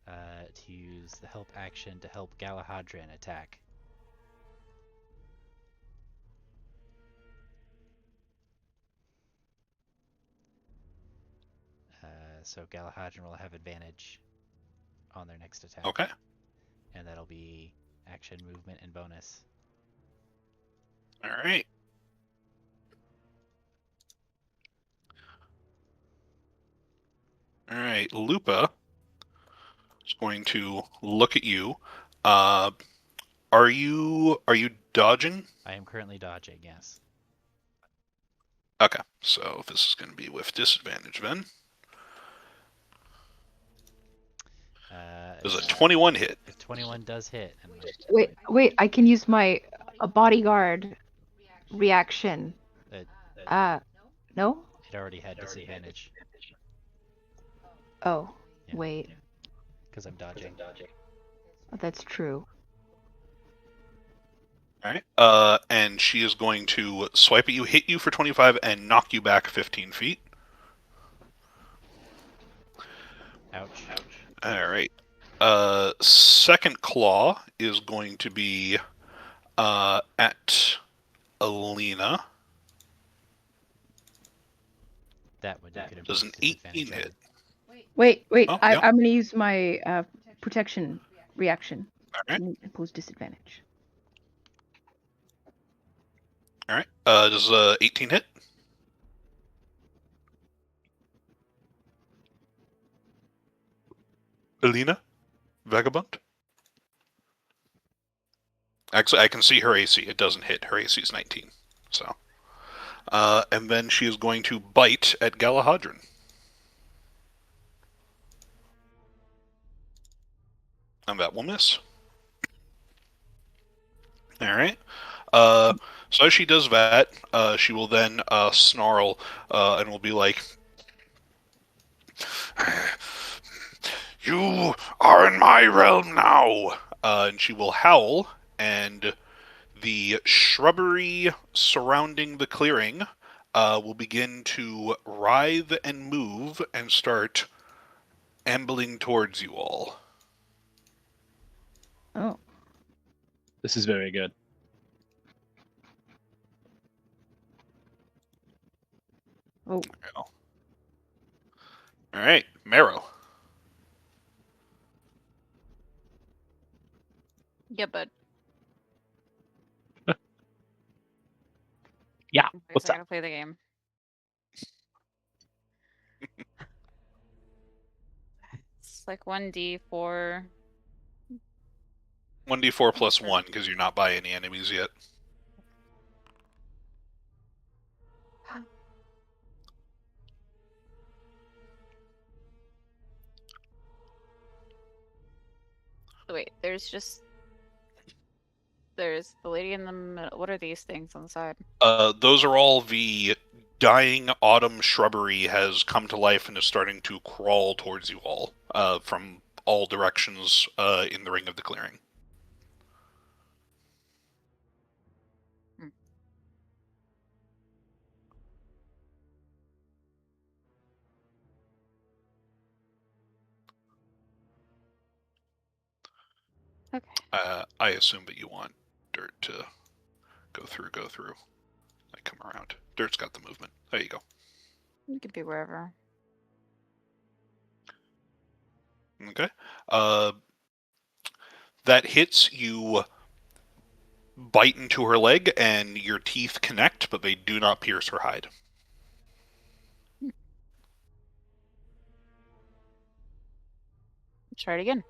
to use the help action to help Galahadran attack. so Galahadron will have advantage on their next attack. Okay. And that'll be action, movement, and bonus. All right. All right. Lupa is going to look at you. Are you dodging? I am currently dodging, yes. Okay. So this is going to be with disadvantage then. Does a 21 hit? If 21 does hit, and Wait, I can use my bodyguard reaction. No? it already had disadvantage. Oh, Yeah. wait. Because I'm dodging. Oh, that's true. All right. And she is going to swipe at you, hit you for 25, and knock you back 15 feet. Ouch. All right. Second claw is going to be at Aelina. That one you could Does impose an 18 disadvantage on. hit? Wait. Oh, yeah. I'm going to use my protection reaction. All right. Impose disadvantage. All right. Does 18 hit? Aelina? Vagabond? Actually, I can see her AC. It doesn't hit. Her AC is 19. So, and then she is going to bite at Galahadron. And that will miss. All right. So as she does that, she will then snarl and will be like, You are in my realm now. and she will howl, and the shrubbery surrounding the clearing will begin to writhe and move and start ambling towards you all. Oh. This is very good. Oh. All right, Marrow. Yeah, but Yeah, I what's guess I up? gotta play the game. It's like 1d4. 1d4 plus 1, because you're not by any enemies yet. Wait, there's the lady in the middle. What are these things on the side? Those are all the dying autumn shrubbery has come to life and is starting to crawl towards you all from all directions in the ring of the clearing. Okay. I assume that you want Dirt to go through. Like, come around. Dirt's got the movement. There you go. You could be wherever. Okay. That hits you. Bite into her leg, and your teeth connect, but they do not pierce her hide. Try it again.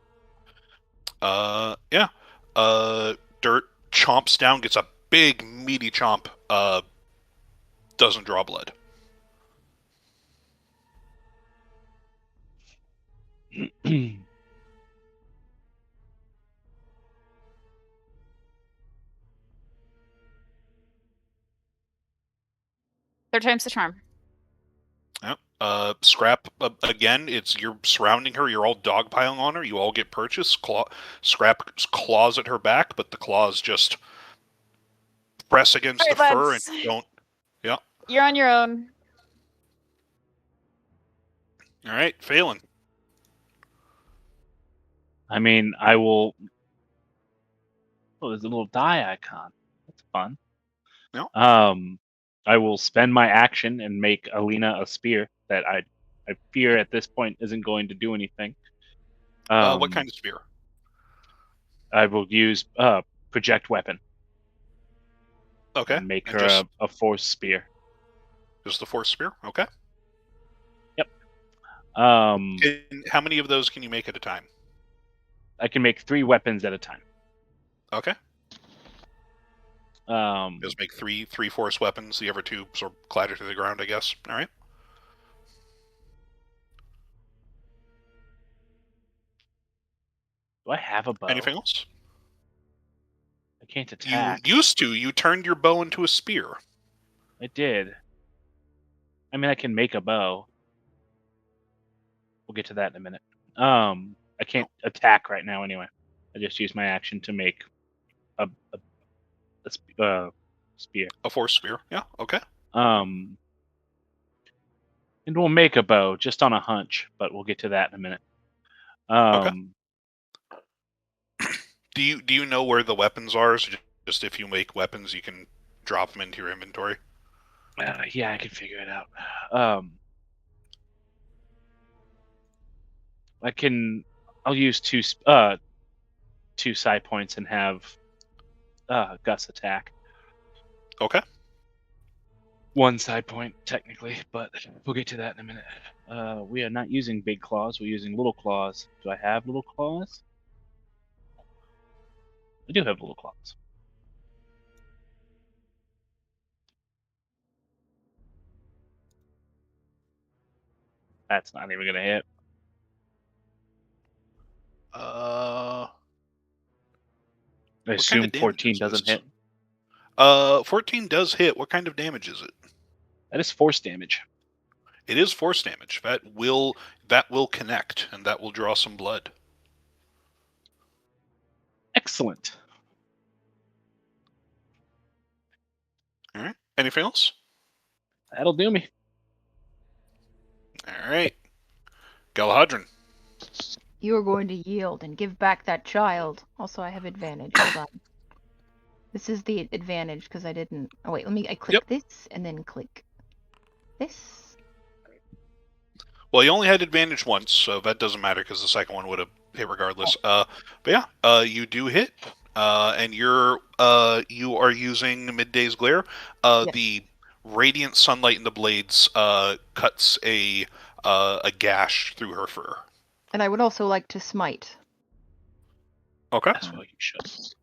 Yeah. Dirt chomps down, gets a big, meaty chomp, doesn't draw blood. Third time's the charm. Yep. Scrap, again, you're surrounding her, you're all dogpiling on her, you all get purchased. Scrap claws at her back, but the claws just press against All the right, fur lads. and don't. Yeah. You're on your own. All right, Phelan. I mean, I will. Oh, there's a little die icon. That's fun. No. I will spend my action and make Aelina a spear that I I fear at this point isn't going to do anything. What kind of spear? I will use project weapon. Okay. And make And her a force spear. Just the force spear? Okay. Yep. How many of those can you make at a time? I can make 3 weapons at a time. Okay. Um, Just make three force weapons. The other 2 sort of clatter to the ground, I guess. All right. do I have a bow? Anything else? I can't attack. You used to. You turned your bow into a spear. I did. I mean, I can make a bow. We'll get to that in a minute. I can't attack right now anyway. I just use my action to make a spear. A force spear. Yeah. Okay. And we'll make a bow just on a hunch, but we'll get to that in a minute. Okay. Do you know where the weapons are? So just if you make weapons, you can drop them into your inventory. Yeah, I can figure it out. I'll use 2 psi points and have Gus attack. Okay. 1 side point technically, but we'll get to that in a minute. We are not using big claws. We're using little claws. Do I have little claws? I do have little claws. That's not even gonna hit. I assume 14 doesn't hit. 14 does hit. What kind of damage is it? That is force damage. It is force damage. That will connect, and that will draw some blood. Excellent. All right. Anything else? That'll do me. All right. Galahadron. You are going to yield and give back that child. Also, I have advantage. Hold on. This is the advantage because I didn't. Oh wait, I click this and then click this. Well, you only had advantage once, so that doesn't matter because the second one would have hit regardless. But yeah, you do hit, and you are using Midday's Glare. Yes. The radiant sunlight in the blades cuts a gash through her fur. And I would also like to smite. Okay. That's what you should. Yes.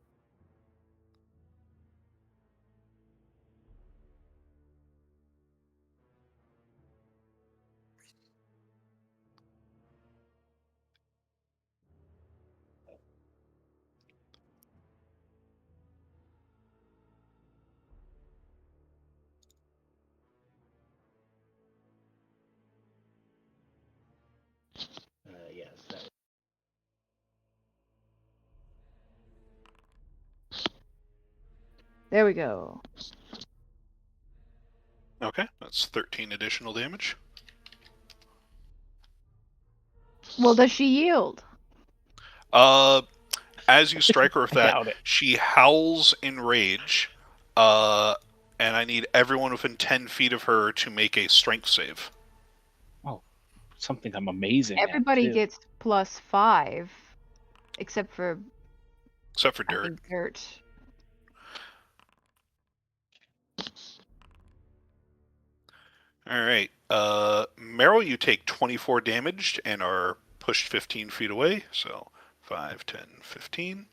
There we go. Okay, that's 13 additional damage. Well, does she yield? As you strike her with that, Doubt it. she howls in rage, and I need everyone within 10 feet of her to make a strength save. Something I'm amazing at, Everybody too. gets +5, except for Except for I Dirt. think Dirt. Alright, Meryl, you take 24 damage and are pushed 15 feet away, so 5, 10, 15.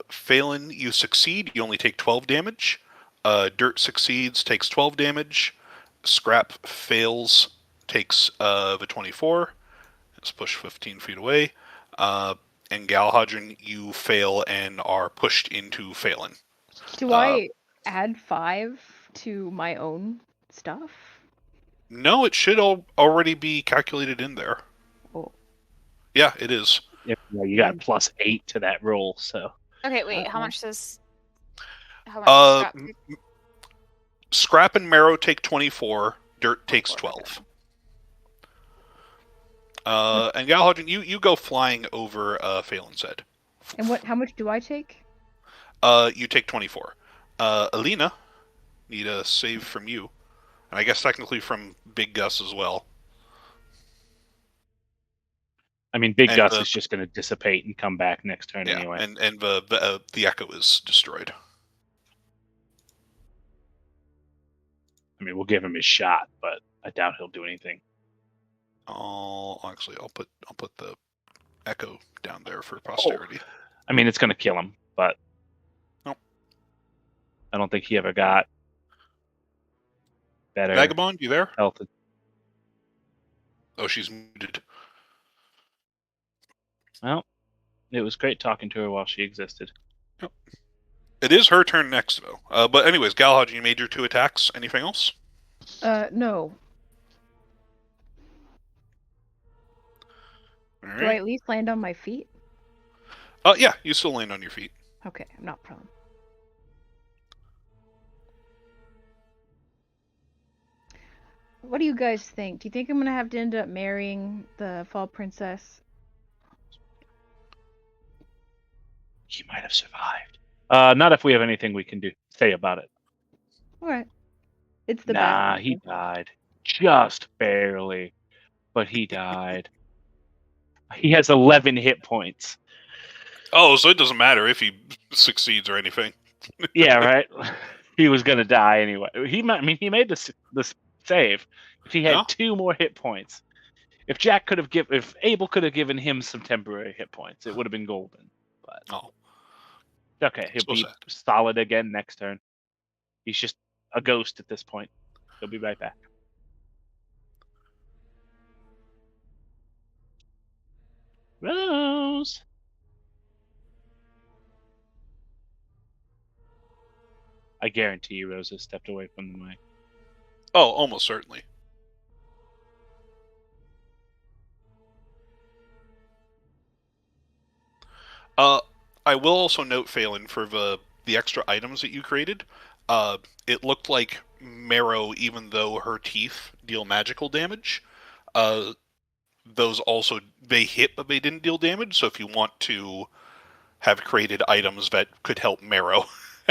Phelan, you succeed, you only take 12 damage. Dirt succeeds, takes 12 damage. Scrap fails, takes the 24. It's pushed 15 feet away. And Galahadron, you fail and are pushed into Phelan. Do I add 5 to my own stuff? No, it should already be calculated in there. Oh. Yeah, it is. Yeah, you got +8 to that roll, so. Okay, wait. How Uh-oh. much does Scrap take? Scrap and Marrow take 24. Dirt takes 12. And Galahadron, you go flying over Phelan's head. And how much do I take? You take 24. Aelina, need a save from you. And I guess technically from Big Gus as well. I mean, Big And Gus is just going to dissipate and come back next turn yeah, anyway. and the echo is destroyed. I mean, we'll give him his shot, but I doubt he'll do anything. I'll put the echo down there for posterity. I mean, it's going to kill him, but Nope. I don't think he ever got better Vagabond, you there? health. Oh, she's muted. Well, it was great talking to her while she existed. It is her turn next, though. But anyways, Galahad, you made your 2 attacks. Anything else? No. All Do I right. at least land on my feet? Yeah, you still land on your feet. Okay, I'm not prone. What do you guys think? Do you think I'm gonna have to end up marrying the Fall Princess? He might have survived. Not if we have anything we can say about it. Alright. It's the Nah, bad he people. died. Just barely. But he died. He has 11 hit points. Oh, so it doesn't matter if he succeeds or anything. Yeah, right? He was going to die anyway. He made the save. If he had Yeah. 2 more hit points. If Abel could have given him some temporary hit points, it would have been golden. But Oh. okay, he'll So be sad. solid again next turn. He's just a ghost at this point. He'll be right back. Rose. I guarantee you Rose has stepped away from the mic. Oh, almost certainly. I will also note, Phelan, for the extra items that you created, it looked like Marrow, even though her teeth deal magical damage, those also, they hit, but they didn't deal damage, so if you want to have created items that could help Marrow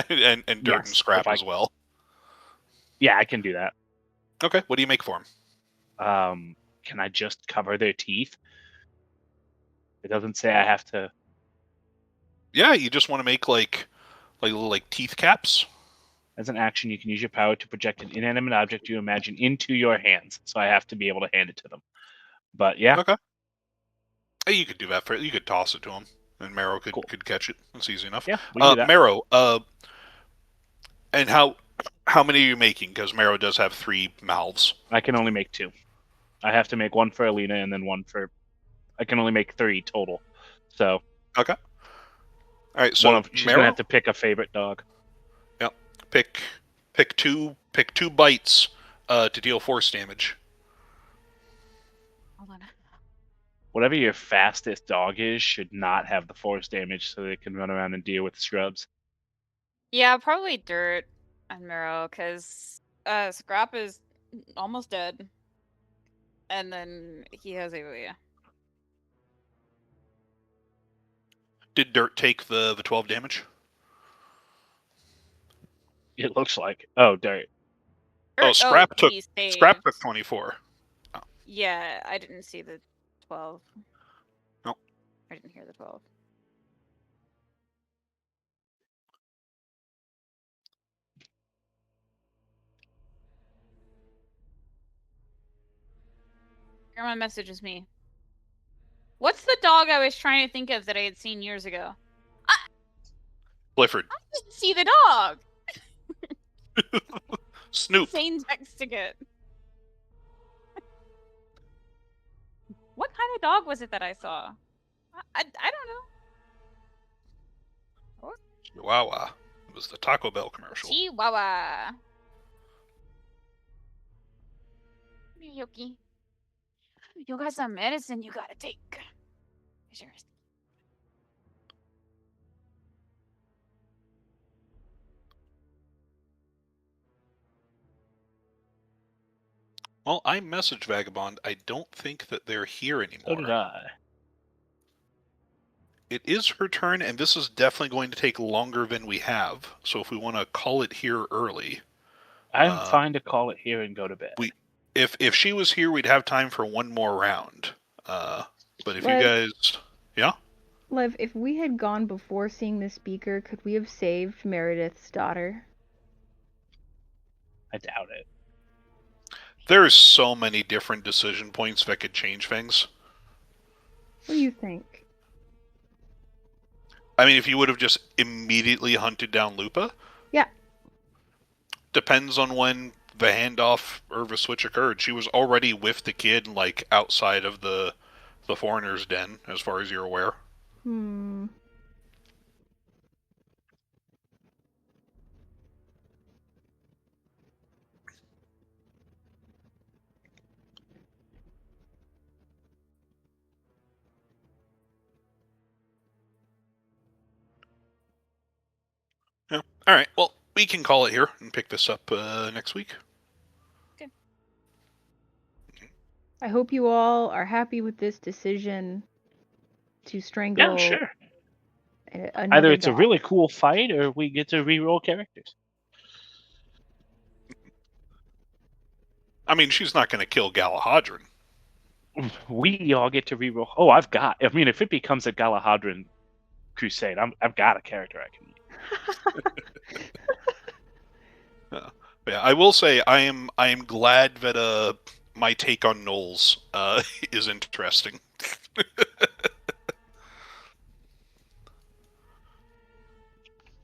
and Dirt Yes, and Scrap if I- as well. Yeah, I can do that. Okay, what do you make for them? Can I just cover their teeth? It doesn't say I have to. Yeah, you just want to make like teeth caps. As an action, you can use your power to project an inanimate object you imagine into your hands. So I have to be able to hand it to them. But yeah, Okay. Hey, you could do that you could toss it to him, and Marrow could Cool. catch it. That's easy enough. yeah, we can do that. Marrow, and how many are you making? Because Marrow does have 3 mouths. I can only make 2. I have to make one for Aelina and then one for. I can only make 3 total. So Okay. All right. So she's Marrow, gonna have to pick a favorite dog. pick two bites to deal force damage. Hold on. Whatever your fastest dog is should not have the force damage, so they can run around and deal with the scrubs. Yeah, probably Dirt and Marrow, because Scrap is almost dead. And then he has Aelina. Did Dirt take the 12 damage? It looks like. Oh, Dirt. Oh, Scrap took he saved. 24. Yeah, I didn't see the 12. Nope. I didn't hear the 12. Grandma messages me. What's the dog I was trying to think of that I had seen years ago? Clifford. I didn't see the dog. Snoop. Same texting it. What kind of dog was it that I saw? I don't know. Chihuahua. It was the Taco Bell commercial. Chihuahua. Yuki. You got some medicine you gotta take. Sure. Well, I messaged Vagabond. I don't think that they're here anymore. So did I. It is her turn, and this is definitely going to take longer than we have. So if we want to call it here early, I'm fine to call it here and go to bed. if she was here, we'd have time for one more round. But But if Lev- you guys, yeah, Lev, if we had gone before seeing the speaker, could we have saved Meredith's daughter? I doubt it. there's so many different decision points that could change things. What do you think? I mean, if you would have just immediately hunted down Lupa, Yeah. depends on when the handoff or the switch occurred. She was already with the kid, like outside of the foreigner's den, as far as you're aware. Hmm. Yeah. All right. Well, we can call it here and pick this up next week. I hope you all are happy with this decision to strangle Yeah, sure. another Either it's dog. a really cool fight or we get to re-roll characters. I mean, she's not going to kill Galahadran. We all get to re-roll. Oh, I've got. I mean, if it becomes a Galahadran crusade, I've got a character I can use. Yeah, I will say I am glad that my take on Knowles is interesting.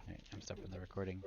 Alright, I'm stopping the recording.